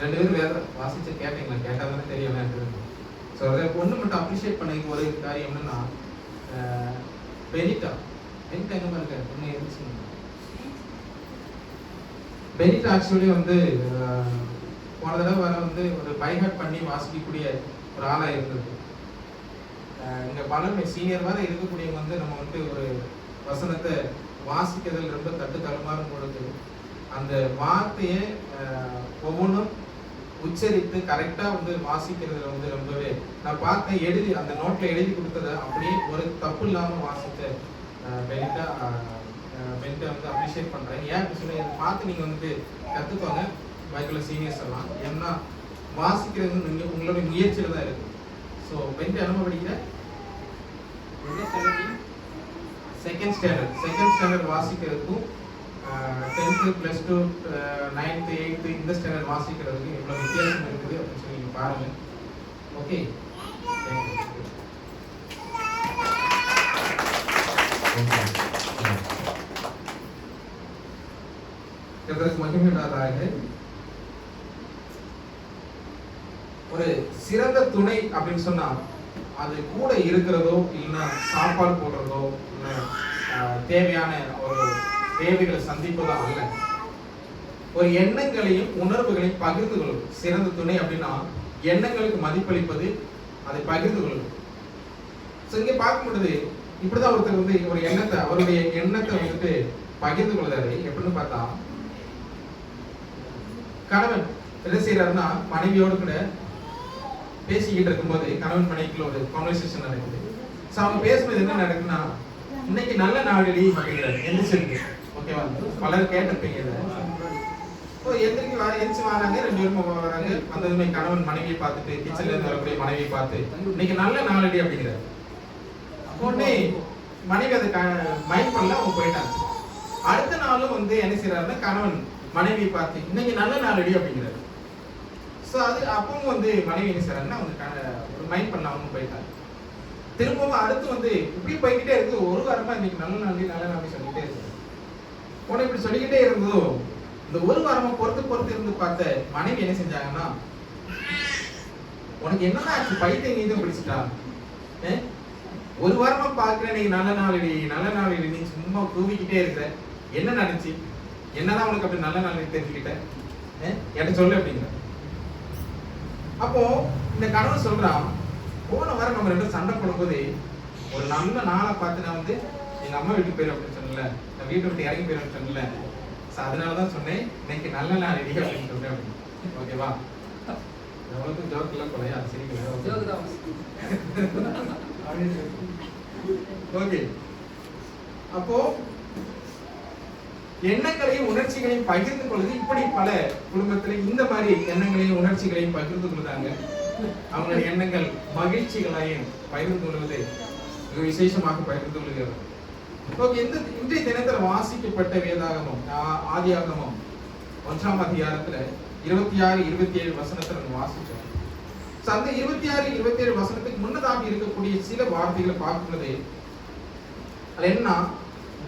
2 பேரும் வேற வாசிச்சு கேட்டீங்களா? கேட்டால் தானே தெரியும் என்ன. ஸோ அதை ஒன்று மட்டும் அப்ரிஷியேட் பண்ண ஒரு காரியம் என்னன்னா, பெனிட்டா எங்கே பாருங்க ஒன்று இருந்துச்சு. பெனிட்டா ஆக்சுவலி வந்து போன தடவை வர வந்து ஒரு பைஹார்ட் பண்ணி வாசிக்கக்கூடிய ஒரு ஆளாக இருந்தது. இங்கே பல சீனியர் வர இருக்கக்கூடியவங்க வந்து நம்ம வந்து ஒரு வசனத்தை வாசிக்கிறதுல ரொம்ப தட்டு தடுமாறும் பொழுது அந்த வார்த்தையை ஒவ்வொன்றும் உச்சரித்து கரெக்டாக வந்து வாசிக்கிறதுல வந்து ரொம்பவே நான் பார்த்தேன். எழுதி அந்த நோட்டில் எழுதி கொடுத்ததை அப்படியே ஒரு தப்பு இல்லாமல் வாசித்த பெனிட்டா வந்து அப்ரிஷியேட் பண்ணுறேன். ஏன் அப்படி சொல்லி இதை பார்த்து நீங்கள் வந்து கற்றுக்கோங்க பைபிள் சீனியர்ஸ் எல்லாம். ஏன்னா வாசிக்கிறது நீங்கள் உங்களுடைய முயற்சியில் தான் இருக்குது. ஸோ பெனிட்டா என்ன படிக்கிற? Second standard வாசிக்கிறதுக்கும் 10th +2 9th 8th இந்த ஸ்டாண்டர்ட் வாசிக்கிறதுக்கு எவ்வளோ வித்தியாசம் இருக்குது அப்படின்னு சொல்லி நீங்கள் பாருங்கள். ஓகே, கர்த்தருக்கு மகிமை உண்டாவதாக. ஒரு சிறந்த துணை அப்படின்னு சொன்னா அது கூட இருக்கிறதோ இல்லைன்னா சாப்பாடு போடுறதோ இல்லை தேவையான ஒரு தேவைகளை சந்திப்பதோ அல்ல, ஒரு எண்ணங்களையும் உணர்வுகளையும் பகிர்ந்து கொள்வது. சிறந்த துணை அப்படின்னா எண்ணங்களுக்கு மதிப்பளிப்பது, அதை பகிர்ந்து கொள்வது. ஸோ இங்கே பார்க்கும் பொழுது இப்படிதான் ஒருத்தர் வந்து ஒரு எண்ணத்தை அவருடைய எண்ணத்தை வந்துட்டு பகிர்ந்து கொள்வதாரு. எப்படின்னு பார்த்தா, கணவன் என்ன செய்யறாருன்னா மனைவியோடு கூட பேசிக்கிட்டு இருக்கும்போது கணவன் மனைவிக்குள்ள ஒரு கான்வர்சேஷன் நடக்குது. ஸோ அவங்க பேசும்போது என்ன நடக்குன்னா, இன்னைக்கு நல்ல நாளடி அப்படிங்கிறாரு. எந்திரிச்சிருக்கு, ஓகேவா? பலர் கேட்டிருப்பீங்க இதை. எந்திரிச்சு வராங்க, 2 பேரும் வராங்க. வந்ததுமே கணவன் மனைவியை பார்த்துட்டு, கிச்சன்ல இருந்து வரக்கூடிய மனைவியை பார்த்து இன்னைக்கு நல்ல நாளடி அப்படிங்கிறாரு. உடனே மனைவி அதை மைண்ட் பண்ணல, அவங்க போயிட்டாங்க. அடுத்த நாளும் வந்து என்ன செய்யறாருன்னா கணவன் மனைவியை பார்த்து இன்னைக்கு நல்ல நாளடி அப்படிங்கிறாரு. ஸோ அது அப்பவும் வந்து மனைவி என்ன செய்யறாங்கன்னா அவங்க மைண்ட் பண்ண அவங்க போயிட்டாங்க. திரும்பவும் அடுத்து வந்து இப்படி போய்கிட்டே இருக்கு. ஒரு வாரமா இன்னைக்கு நல்ல நாளடி சொல்லிக்கிட்டே இருக்கு. உடனே இப்படி சொல்லிக்கிட்டே இருந்ததோ இந்த ஒரு வாரமா பொறுத்து இருந்து பார்த்த மனைவி என்ன செஞ்சாங்கன்னா, உனக்கு என்னன்னா ஆச்சு, பைத்தியம் நீதான் பிடிச்சிட்டா? ஒரு வாரமா பாக்குறேன் நீ நல்ல நாளடி நீ சும்மா கூவிக்கிட்டே இருக்கிற, என்ன நடந்துச்சு, என்னதான் உனக்கு அப்படி நல்ல நாள் தெரிஞ்சுக்கிட்ட, என்கிட்ட சொல்லு அப்படிங்கிற. அப்போ இந்த கணவன் சொல்றான், போன வாரம் நம்ம 2 சண்டை போடும்போது ஒரு நல்ல நாளை பார்த்து நான் வந்து எங்க அம்மா வீட்டுக்கு போயிடும் அப்படின்னு சொன்னல, நான் வீட்டை விட்டு இறங்கி போயிடும் சொன்னல, அதனாலதான் சொன்னேன் இன்னைக்கு நல்ல நாள் ரெடி அப்படின்னு சொன்னேன் அப்படின்னு. ஓகேவா? எவ்வளவு ஜோக் எல்லாம் கொலையா? சரி, ஓகே. அப்போ எண்ணங்களையும் உணர்ச்சிகளையும் பகிர்ந்து கொள்வது. இப்படி பல குடும்பத்துல இந்த மாதிரி எண்ணங்களையும் உணர்ச்சிகளையும் பகிர்ந்து கொள்வதாங்க. அவங்களுடைய எண்ணங்கள் மகிழ்ச்சிகளையும் பகிர்ந்து கொள்வது மிக விசேஷமாக பகிர்ந்து கொள்கிறது. ஓகே, இன்றைய தினத்தில் வாசிக்கப்பட்ட வேதாகமம் ஆதியாகமம் 1ஆம் அதிகாரத்துல 26, 27 வசனத்தை நம்ம வாசிச்சோம். அந்த 26, 27 வசனத்துக்கு முன்னதாக இருக்கக்கூடிய சில வார்த்தைகளை பார்க்கிறது. அது என்ன?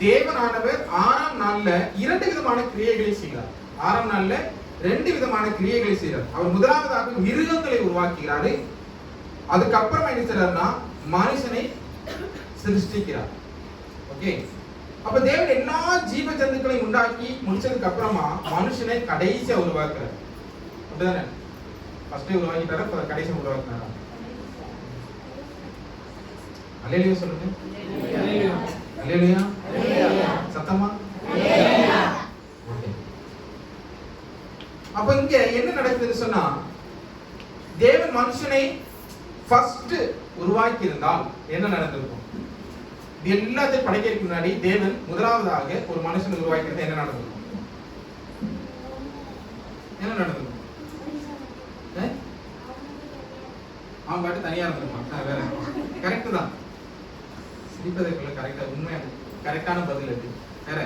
தேவனானவர் 6ஆம் நாள்ல 2 விதமான கிரியைகளை செய்கிறார். 6ஆம் நாள்ல 2 விதமான கிரியைகளை செய்கிறார். அவர் முதலாவதாக மிருகங்களை உருவாக்குகிறாரு. அதுக்கப்புறமா என்ன செய்யறாருன்னா மனுஷனை சிருஷ்டிக்கிறார். ஓகே, அப்ப தேவன் எல்லா ஜீவ ஜந்துக்களையும் உண்டாக்கி முடிச்சதுக்கு அப்புறமா மனுஷனை கடைசியா உருவாக்குறார். அப்படிதானே? ஃபர்ஸ்ட் உருவாக்கிட்டாரா, கடைசியா உருவாக்குறாரா? அல்லேலூயா சொல்லுங்க. அல்லேலூயா. சத்தமா? அப்ப இங்க என்ன நடக்குதுன்னு சொன்னா, தேவன் மனுஷனை ஃபர்ஸ்ட் உருவாக்கி இருந்தால் என்ன நடந்திருக்கும்? எல்லாத்தையும் படைக்கிறதுக்கு முன்னாடி தேவன் முதலாவதாக ஒரு மனுஷனை உருவாக்கிறது என்ன நடந்திருக்கும்? என்ன நடந்திருக்கும்? அவன் பாட்டு தனியா இருந்திருப்பான். வேற கரெக்ட் தான். சிரிப்பதற்குள்ள கரெக்டா உண்மை கரெக்டான பதில் அது. வேற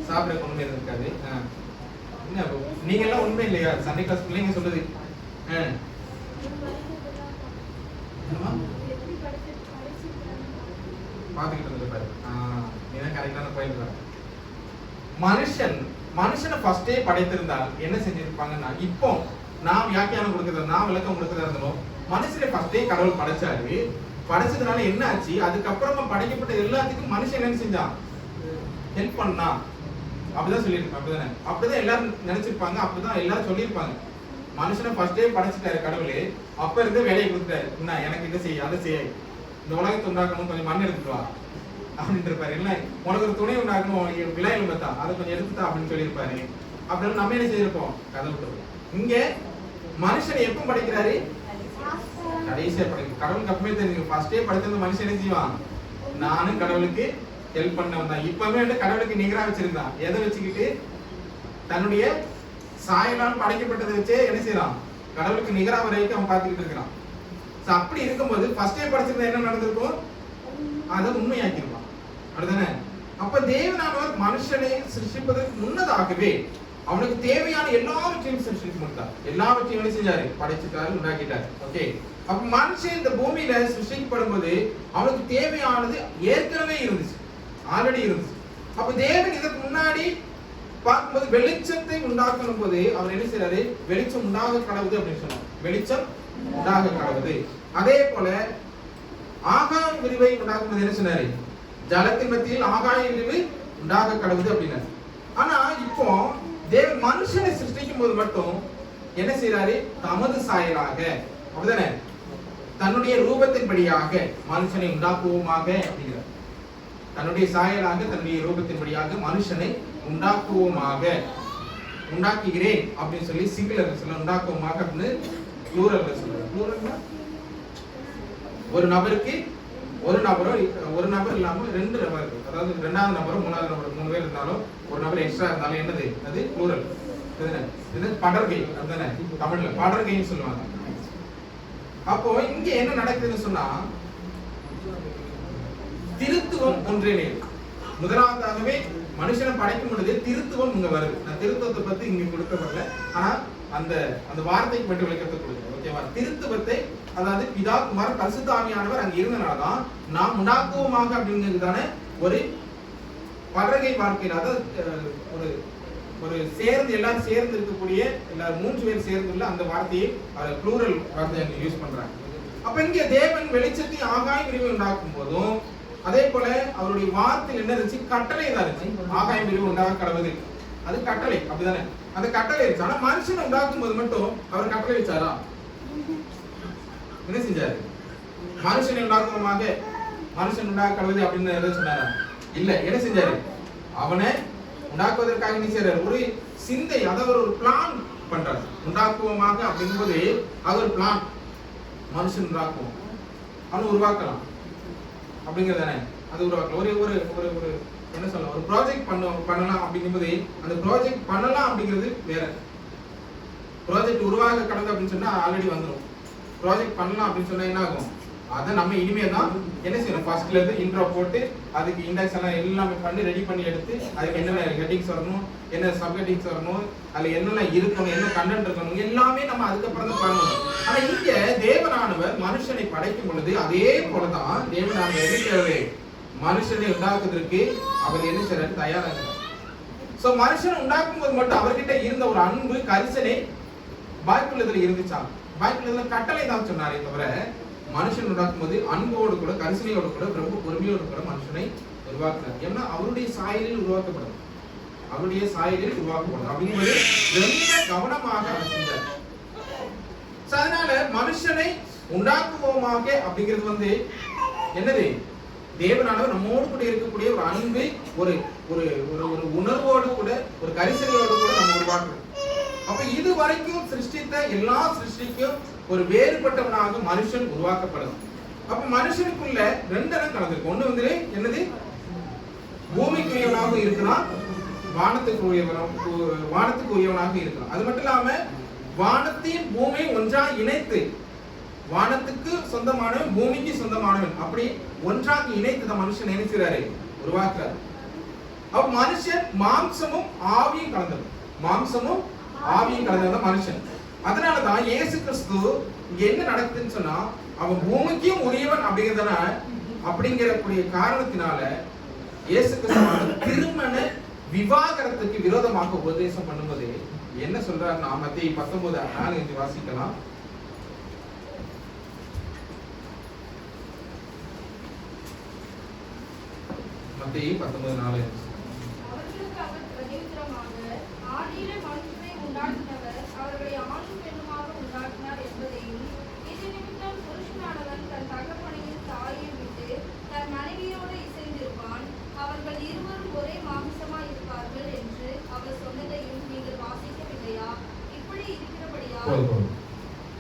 சாப்பிட உண்மை இருக்காது. என்ன நீங்க எல்லாம் உண்மை இல்லையா? சண்டே கிளாஸ் பிள்ளைங்க சொல்லுது. பாத்துக்கிட்டு இருந்திருப்பாரு. நீதான் கரெக்டான பாயிண்ட். மனுஷன் மனுஷனை ஃபர்ஸ்டே படைத்திருந்தால் என்ன செஞ்சிருப்பாங்கன்னா, இப்போ நான் வியாக்கியானம் கொடுக்கறதா, நான் விளக்கம் கொடுக்கறதா இருந்தாலும் மனுஷனை ஃபர்ஸ்டே கடவுள் படைச்சாரு. படைச்சதுனால என்ன ஆச்சு, அதுக்கப்புறமா படைக்கப்பட்ட எல்லாத்துக்கும் மனுஷன் என்ன செஞ்சான், ஹெல்ப் பண்ணா. அப்படிதான் சொல்லியிருப்பாங்க. அப்படிதானே, அப்படிதான் எல்லாரும் நினைச்சிருப்பாங்க, அப்படிதான் எல்லாரும் சொல்லியிருப்பாங்க. மனுஷனை ஃபர்ஸ்டே படைச்சிட்டாரு கடவுளே, அப்ப இருந்து வேலையை கொடுத்துட்டாரு. என்ன, எனக்கு இதை செய்ய, அதை செய்ய, இந்த உலகத்தை உண்டாக்கணும், கொஞ்சம் மண் எடுத்துட்டு வா அப்படின்னு இருப்பாரு. இல்லை, உனக்கு ஒரு துணை உண்டாக்கணும், விழா எலும்பத்தா, அதை கொஞ்சம் எடுத்துட்டா அப்படின்னு சொல்லியிருப்பாரு. அப்படின்னு நம்ம என்ன செய்திருப்போம், கதை விட்டுருவோம். இங்க மனுஷனை எப்ப படைக்கிறாரு, கடைசியா படைக்கும். கடவுளுக்கு அப்பவே தெரியும், ஃபர்ஸ்டே படைச்சது மனுஷன் என்ன செய்வான், நானும் கடவுளுக்கு ஹெல்ப் பண்ண வந்தான். இப்பவே வந்து கடவுளுக்கு நிகரா வச்சிருந்தான். எதை வச்சுக்கிட்டு, தன்னுடைய சாயலால் படைக்கப்பட்டதை வச்சே என்ன செய்யறான், கடவுளுக்கு நிகரா வரைக்கும் அவன் பார்த்துக்கிட்டு இருக்கிறான். அப்படி இருக்கும்போது ஃபர்ஸ்டே படைச்சிருந்தா என்ன நடந்திருக்கும், அதை உண்மையாக்கிருப்பான். அப்படிதானே? அப்ப தேவனானவர் மனுஷனை சிருஷ்டிப்பதற்கு முன்னதாகவே அவனுக்கு தேவையான எல்லாவற்றையும் சிருஷ்டித்து கொடுத்தார். எல்லாவற்றையும் என்ன செஞ்சாரு, படைச்சிட்டாரு, உண்டாக்கிட்டாரு. ஓகே, அப்ப மனுஷன் இந்த பூமியில சிருஷ்டிக்கப்படும் போது அவனுக்கு தேவையானது ஏற்கனவே இருந்துச்சு, ஆல்ரெடி இருந்துச்சு. அப்ப தேவன் இதற்கு முன்னாடி பார்க்கும்போது வெளிச்சத்தை உண்டாக்கணும் போது அவர் என்ன செய்யறாரு, வெளிச்சம் உண்டாக கடவுது அப்படின்னு சொன்னார். வெளிச்சம் உண்டாக கடவுது. அதே போல ஆகாய விரிவை உண்டாக்கும் போது என்ன சொன்னாரு, ஜலத்தின் மத்தியில் ஆகாய விரிவு உண்டாக கடவுது அப்படின்னாரு. ஆனா இப்போ தேவன் மனுஷனை சிருஷ்டிக்கும் போது மட்டும் என்ன செய்யறாரு, தமது சாயலாக, அப்படிதானே, தன்னுடைய ரூபத்தின்படியாக மனுஷனை உண்டாக்குவோமாக அப்படிங்கிறார். தன்னுடைய சாயலாக, தன்னுடைய ரூபத்தின்படியாக மனுஷனை உண்டாக்குவோமாக, உண்டாக்குகிறேன் அப்படின்னு சொல்லி சிங்குலர் சொல்ல, உண்டாக்குவோமாக அப்படின்னு ப்ளூரல்ல சொல்றாரு. ப்ளூரல்னா ஒரு நபருக்கு ஒரு நபரோ, ஒரு நபர் இல்லாம ரெண்டு நபர், அதாவது ரெண்டாவது நபரோ மூணாவது நபர், 3 பேர் இருந்தாலும் ஒரு நபர் எக்ஸ்ட்ரா இருந்தாலும் என்னது, அது ப்ளூரல். இது படர்கை, அதுதானே தமிழ்ல படர்கைன்னு சொல்லுவாங்க. அப்போ இங்க என்ன நடக்குதுன்னு சொன்னா, திருத்துவம் ஒன்றே நேர். முதலாவதாகவே மனுஷனை படைக்கும் பொழுது திருத்துவம் இங்க வருது. நான் திருத்துவத்தை பத்தி இங்க கொடுக்கப்படல, ஆனா அந்த அந்த வார்த்தைக்கு மட்டும் விளக்கத்தை கொடுக்குறேன். ஓகேவா? திருத்துவத்தை, அதாவது பிதா குமாரன் பரிசுத்த ஆவியானவர் அங்க இருந்தனாலதான் நாம் உண்டாக்குவோமாக அப்படிங்கிறதுதான ஒரு பலகை வாழ்க்கையில், அதாவது ஒரு ஒரு சேர்ந்து எல்லாரும் சேர்ந்து இருக்கக்கூடிய, எல்லாரும் 3 பேர் சேர்ந்துள்ள அந்த வார்த்தையை ப்ளூரல் வார்த்தையை யூஸ் பண்றாங்க. அப்ப இங்க தேவன் வெளிச்சத்தை ஆகாய விரிவு உண்டாக்கும் போதும் அதே போல அவருடைய வார்த்தையில் என்ன இருந்துச்சு, கட்டளை தான் இருந்துச்சு. ஆகாய விரிவு உண்டாக கடவுது, அது கட்டளை, அப்படிதானே, அந்த கட்டளை இருந்துச்சு. ஆனா மனுஷனை உண்டாக்கும் போது மட்டும் அவர் கட்டளை வச்சாரா, என்ன செஞ்சாரு, மனுஷனை உண்டாக்குவோமாக, மனுஷன் உண்டாக கடவுது அப்படின்னு எதை சொன்னாரா, இல்ல. என்ன செஞ்சாரு, அவனை உண்டாக்குவதற்காக என்ன செய்யறாரு, ஒரு சிந்தை, அதாவது ஒரு பிளான் பண்றாரு. உண்டாக்குவோமாக அப்படிங்கும்போது அது ஒரு பிளான். மனுஷன் உண்டாக்குவோம், அவன் உருவாக்கலாம் அப்படிங்கிறதானே, அது உருவாக்கலாம். ஒரு ஒரு ஒரு ஒரு என்ன சொல்ல, ஒரு ப்ராஜெக்ட் பண்ணலாம் அப்படிங்கும்போது அந்த ப்ராஜெக்ட் பண்ணலாம் அப்படிங்கிறது வேற. ப்ராஜெக்ட் உருவாக கடந்து அப்படின்னு சொன்னா ஆல்ரெடி வந்துடும். ப்ராஜெக்ட் பண்ணலாம் அப்படின்னு சொன்னா என்ன ஆகும், அதை நம்ம இனிமே தான் என்ன செய்யணும், ஃபர்ஸ்ட்ல இருந்து இன்ட்ரோ போட்டு அதுக்கு இண்டெக்ஸ் எல்லாம் எல்லாமே பண்ணி ரெடி பண்ணி எடுத்து அதுக்கு என்னென்ன ஹெட்டிங்ஸ் வரணும், என்ன சப் ஹெட்டிங்ஸ் வரணும், அதுல என்னெல்லாம் இருக்கணும், என்ன கண்டென்ட் இருக்கணும், எல்லாமே நம்ம அதுக்கப்புறம் தான் பண்ணணும். ஆனா இங்க தேவனானவர் மனுஷனை படைக்கும் பொழுது அதே போலதான் தேவனானவர் இருக்கிறது, மனுஷனை உண்டாக்குவதற்கு அவர் என்ன செய்யறாரு, தயாராக. சோ மனுஷனை உண்டாக்கும் போது மட்டும் அவர்கிட்ட இருந்த ஒரு அன்பு, கரிசனை பைபிள்ல இருந்துச்சா, பைபிள்ல கட்டளை தான் சொன்னாரே தவிர மனுஷன் உண்டாக்கும் போது அன்போடு கூட, கரிசனையோடு கூட, ரொம்ப பொறுமையோடு கூட மனுஷனை உருவாக்குறார். ஏன்னா அவருடைய சாயலில் உருவாக்கப்படும், அவருடைய சாயலில் உருவாக்கப்படும் அப்படிங்கிறது ரொம்ப கவனமாக அவர் செஞ்சார். அதனால மனுஷனை உண்டாக்குவோமாக அப்படிங்கிறது என்னது, தேவனானவர் நம்மோடு கூட இருக்கக்கூடிய ஒரு அன்பு, ஒரு ஒரு ஒரு உணர்வோடு கூட, ஒரு கரிசனையோடு கூட நம்ம உருவாக்குறோம். அப்ப இது வரைக்கும் சிருஷ்டித்த எல்லா சிருஷ்டிக்கும் ஒரு வேறுபட்டவனாக மனுஷன் உருவாக்கப்படும். அப்ப மனுஷனுக்குள்ள 2 இடம் கலந்துருக்கு. ஒண்ணு என்னது, பூமிக்குரியவனாக இருக்கலாம், வானத்துக்கு உரியவனாக இருக்கலாம். அது மட்டும் இல்லாம வானத்தையும் பூமியும் ஒன்றாக இணைத்து, வானத்துக்கு சொந்தமானவன் பூமிக்கு சொந்தமானவன் அப்படி ஒன்றாக இணைத்து தான் மனுஷன் நினைக்கிறாரு, உருவாக்குறாரு. அப்ப மனுஷன் மாம்சமும் ஆவியும் கலந்தது, மாம்சமும் ஆவியும் கலந்தது மனுஷன். அதனாலதான் இயேசு கிறிஸ்து இங்க என்ன நடக்குதுன்னு சொன்னா, அவன் பூமிக்கும் உரியவன் அப்படிங்கிறதுனால, அப்படிங்கிற காரணத்தினால இயேசு கிறிஸ்து திருமண விவாகரத்துக்கு விரோதமாக உபதேசம் பண்ணும்போது என்ன சொல்றாருன்னா, மத்தேயு 19:4 வாசிக்கலாம். மத்தேயு 19:4.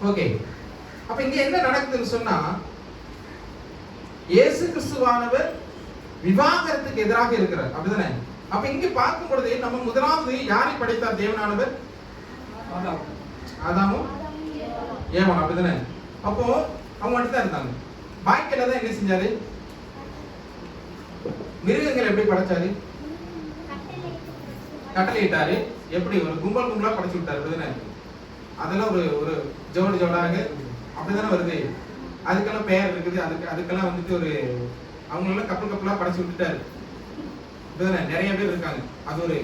ஓகே, அப்ப இங்க என்ன நடக்குதுன்னு சொன்னா, இயேசு கிறிஸ்துவானவர் விவாகரத்துக்கு எதிராக இருக்கிறார், அப்படிதானே? அப்ப இங்க பார்க்கும் பொழுது நம்ம முதலாவது யாரை படைத்தார் தேவனானவர்? ஆதாமும் ஏவாளும், அப்படிதானே? அப்போ அவங்க மட்டும் தான் இருந்தாங்க. பாக்கியில தான் என்ன செஞ்சாரு? மிருகங்கள் எப்படி படைச்சாரு? கட்டளையிட்டாரு. எப்படி? ஒரு கும்பல் கும்பலா படைச்சு விட்டாரு, அப்படிதானே? அதெல்லாம் ஒரு ஜோடு ஜோடாக அப்படிதானே வருது. அதுக்கெல்லாம் பெயர் இருக்குது, அதுக்கெல்லாம் வந்துட்டு ஒரு அவங்களெல்லாம் கப்பல் கப்பலா படைச்சு விட்டுட்டாரு, அப்படிதானே? நிறைய பேர் இருக்காங்க, அது ஒரு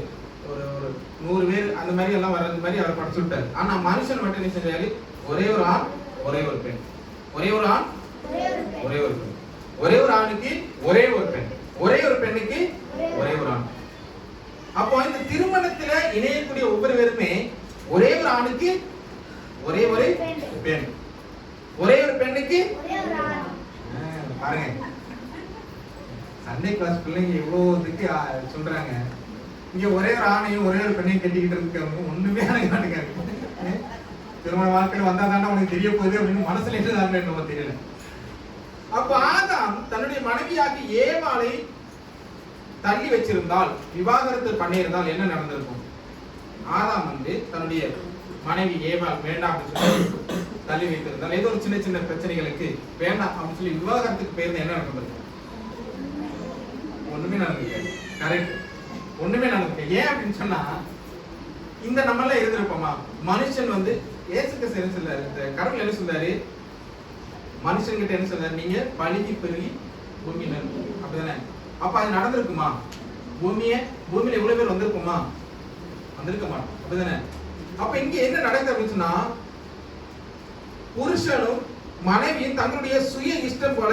ஒரு 100 பேர் அந்த மாதிரி எல்லாம் வர்றது மாதிரி அவர் படைச்சு விட்டாரு. ஆனா மனுஷன் மட்டும் என்ன செஞ்சாரு? ஒரே ஒரு ஆண் ஒரே ஒரு பெண், ஒரே ஒரு ஆண் ஒரே ஒரு பெண், ஒரே ஒரு ஆணுக்கு ஒரே ஒரு பெண், ஒரே ஒரு பெண்ணுக்கு ஒரே ஒரு ஆண். அப்போ இந்த திருமணத்துல இணையக்கூடிய ஒவ்வொருவருமே ஒரே ஒரு ஆணுக்கு ஒரே ஒரு பெண், ஒரே ஒரு பெண்ணுக்கு பாருங்க. சண்டே கிளாஸ் பிள்ளைங்க இவ்வளவுக்கு சொல்றாங்க, இங்க ஒரே ஒரு ஆணையும் ஒரே ஒரு பெண்ணையும் கட்டிக்கிட்டு இருக்காங்க. ஒண்ணுமே எனக்கு திருமண வாழ்க்கையில வந்தா தானே உனக்கு தெரிய போகுது அப்படின்னு மனசுல என்ன நம்ம தெரியல. அப்ப ஆதாம் தன்னுடைய மனைவியாகி ஏவாளை தள்ளி வச்சிருந்தால், விவாகரத்து பண்ணியிருந்தால் என்ன நடந்திருக்கும்? ஆதாம் தன்னுடைய மனைவி ஏவாள் வேண்டாம் அப்படின்னு சொல்லி தள்ளி வைத்திருந்தால், ஏதோ ஒரு சின்ன சின்ன பிரச்சனைகளுக்கு வேண்டாம் அப்படின்னு சொல்லி விவாகரத்துக்கு பேருந்து என்ன நடந்திருக்கும்? ஒண்ணுமே நடந்திருக்காது. கரெக்ட், ஒண்ணுமே நடந்திருக்காது. ஏன் அப்படின்னு சொன்னா, இந்த நம்ம எல்லாம் இருந்திருப்போமா? மனுஷன் ஏசுக்கு என்ன சொல்றாரு? கடவுள் என்ன சொல்றாரு? மனுஷன் கிட்ட என்ன சொல்றாரு? நீங்க பழுகி பெருகி பூமியில, அப்படிதானே? அப்ப அது நடந்திருக்குமா? பூமியில எவ்வளவு பேர் வந்திருக்குமா? வந்திருக்க மாட்டோம், அப்படிதானே? அப்ப இங்க என்ன நடக்குது அப்படின்னு சொன்னா, புருஷனும் மனைவியும் தங்களுடைய சுய இஷ்டம் போல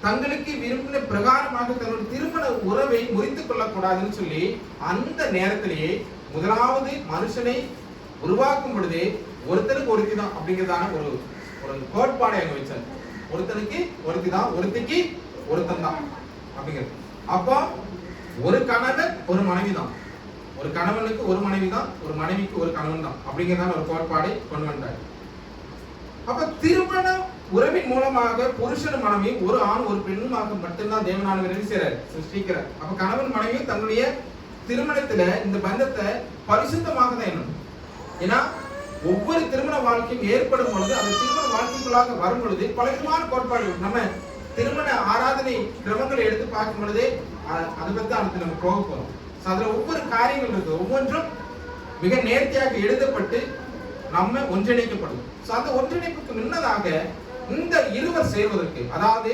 தங்களுக்கு விரும்பின பிரகாரமாக தன்னுடைய திருமண உறவை முறித்துக் கொள்ளக்கூடாதுன்னு சொல்லி அந்த நேரத்திலேயே முதலாவது மனுஷனை உருவாக்கும் பொழுதே ஒருத்தருக்கு ஒருத்தி தான் அப்படிங்கிறதான ஒரு கோட்பாடை அங்க வச்சார். ஒருத்தனுக்கு ஒருத்தி தான், ஒருத்திக்கு ஒருத்தன் தான் அப்படிங்கிறது. அப்போ ஒரு கணவன் ஒரு மனைவி தான், ஒரு கணவனுக்கு ஒரு மனைவி தான், ஒரு மனைவிக்கு ஒரு கணவன் தான் அப்படிங்கிறதான ஒரு கோட்பாடை கொண்டு வந்தார். அப்ப திருமண உறவின் மூலமாக புருஷனும் மனைவியும் ஒரு ஆண் ஒரு பெண்ணுமாக மட்டும்தான் தேவனானவர் சிருஷ்டிக்கிறார். அப்ப கணவன் மனைவியும் தன்னுடைய திருமணத்துல இந்த பந்தத்தை பரிசுத்தமாக தான் எண்ணணும். ஏன்னா ஒவ்வொரு திருமண வாழ்க்கையும் ஏற்படும் பொழுது அந்த திருமண வாழ்க்கைக்குள்ளாக வரும் பொழுது பலவிதமான கோட்பாடுகள், நம்ம திருமண ஆராதனை கிரமங்களை எடுத்து பார்க்கும் பொழுதே அதை பத்தி அடுத்து நம்ம போக போறோம். அதுல ஒவ்வொரு காரியங்கள் இருக்கு, ஒவ்வொன்றும் மிக நேர்த்தியாக எழுதப்பட்டு நம்ம ஒன்றிணைக்கப்படும். அந்த ஒன்றிணைப்புக்கு முன்னதாக இந்த இருவர் சேர்வதற்கு, அதாவது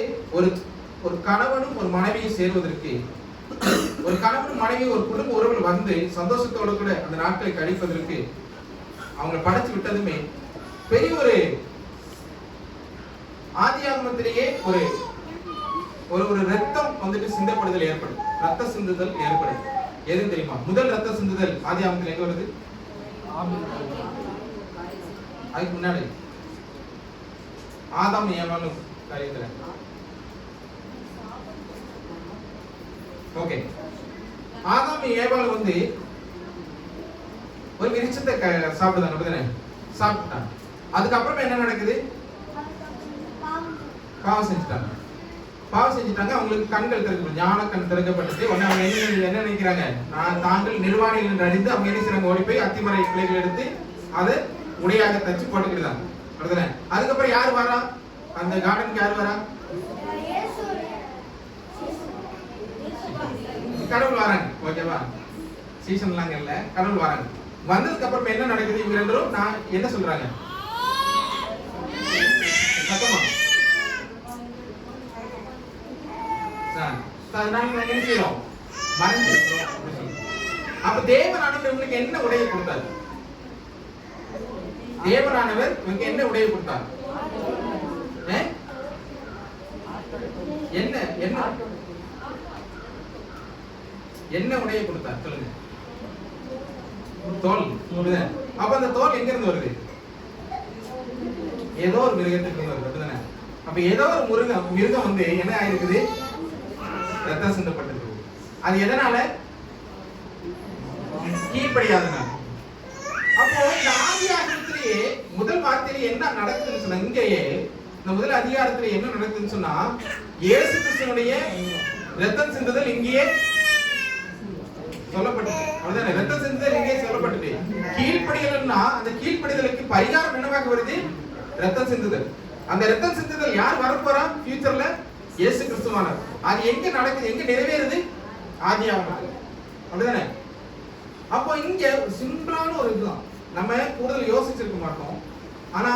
ஒரு கணவனும் ஒரு மனைவியும் சேர்வதற்கு, ஒரு கணவனும் மனைவி ஒரு குடும்ப உறவில் வந்து சந்தோஷத்தோடு கூட அந்த நாட்களை கழிப்பதற்கு அவங்க படைச்சு விட்டதுமே பெரிய ஒரு ஆதியாகமத்திலேயே ஒரு ஒரு ரத்தம் சிந்தப்படுதல் ஏற்படும், ரத்த சிந்துதல் ஏற்படும். எது தெரியுமா? முதல் ரத்த சிந்துதல் ஆதியாகமத்தில் எங்க வருது? அதுக்கு முன்னாடி ஆதாம் ஏவாளும் காரியத்துல. ஓகே, ஆதாம் ஏவாள் ஒரு விருட்சத்தை சாப்பிடுதாங்க, சாப்பிட்டாங்க. அதுக்கப்புறம் என்ன நடக்குது? பாவம் செஞ்சுட்டாங்க. அவங்களுக்கு கண்கள் திறக்கப்படும், ஞான கண் திறக்கப்பட்டது. உடனே அவங்க என்ன நினைக்கிறாங்க? தாங்கள் நிர்வாணிகள் என்று அறிந்து அவங்க என்ன செய்றாங்க? ஓடி போய் அத்திமரை கிளைகள் எடுத்து அதை உடையாக தச்சு போட்டுக்கிட்டாங்க. அதுக்கப்புறம் யாரு வரா? அந்த கார்டனுக்கு யாரு வரா? கடவுள் வராங்க. ஓகேவா? சீசன்லாம் இல்ல, கடவுள் வராங்க. வந்ததுக்கு அப்புறம் என்ன நடக்குது? இவங்க ரெண்டும் நான் என்ன சொல்றாங்க? சத்தமா நாங்க என்ன செய்யறோம்? மறைஞ்சு அப்ப தேவனானவர் இவங்களுக்கு என்ன உடையை கொடுத்தார்? தேவனானவர் இவங்களுக்கு என்ன உடையை கொடுத்தார்? என்ன என்ன என்ன உடையை கொடுத்தார் சொல்லுங்க. தோல். அப்ப அந்த தோல் எங்க இருந்து வருது? ஏதோ ஒரு மிருகத்துக்கு இருந்து வருது அப்படிதானே? அப்ப ஏதோ ஒரு மிருகம் வந்து என்ன ஆயிருக்குது? ரத்தம் சிந்தப்பட்டிருக்கு. அது எதனால? கீழ்ப்படியாதனால. அப்போ இந்த ஆதியாகமத்திலேயே முதல் வார்த்தையில என்ன நடக்குதுன்னு சொன்னா, இங்கேயே இந்த முதல் அதிகாரத்துல என்ன நடக்குதுன்னு சொன்னா, இயேசு கிறிஸ்துவினுடைய ரத்தம் சிந்துதல் இங்கேயே சொல்லப்பட்டது. அப்படிதானே? ரத்தம் சிந்துதல் இங்கேயே சொல்லப்பட்டது. கீழ்ப்படியலன்னா அந்த கீழ்ப்படிதலுக்கு பரிகாரம் என்னவாக வருது? ரத்தம் சிந்துதல். அந்த ரத்தம் சிந்துதல் யார் வரப்போறா ஃபியூச்சர்ல? இயேசு கிறிஸ்துவானவர். அது எங்க நடக்குது? எங்க நிறைவேறுது? ஆதியாகமத்தில். அப்படிதானே? அப்போ இங்க சிம்பிளான ஒரு இதுதான். நம்ம கூடுதல் யோசிச்சிருக்க மாட்டோம். ஆனா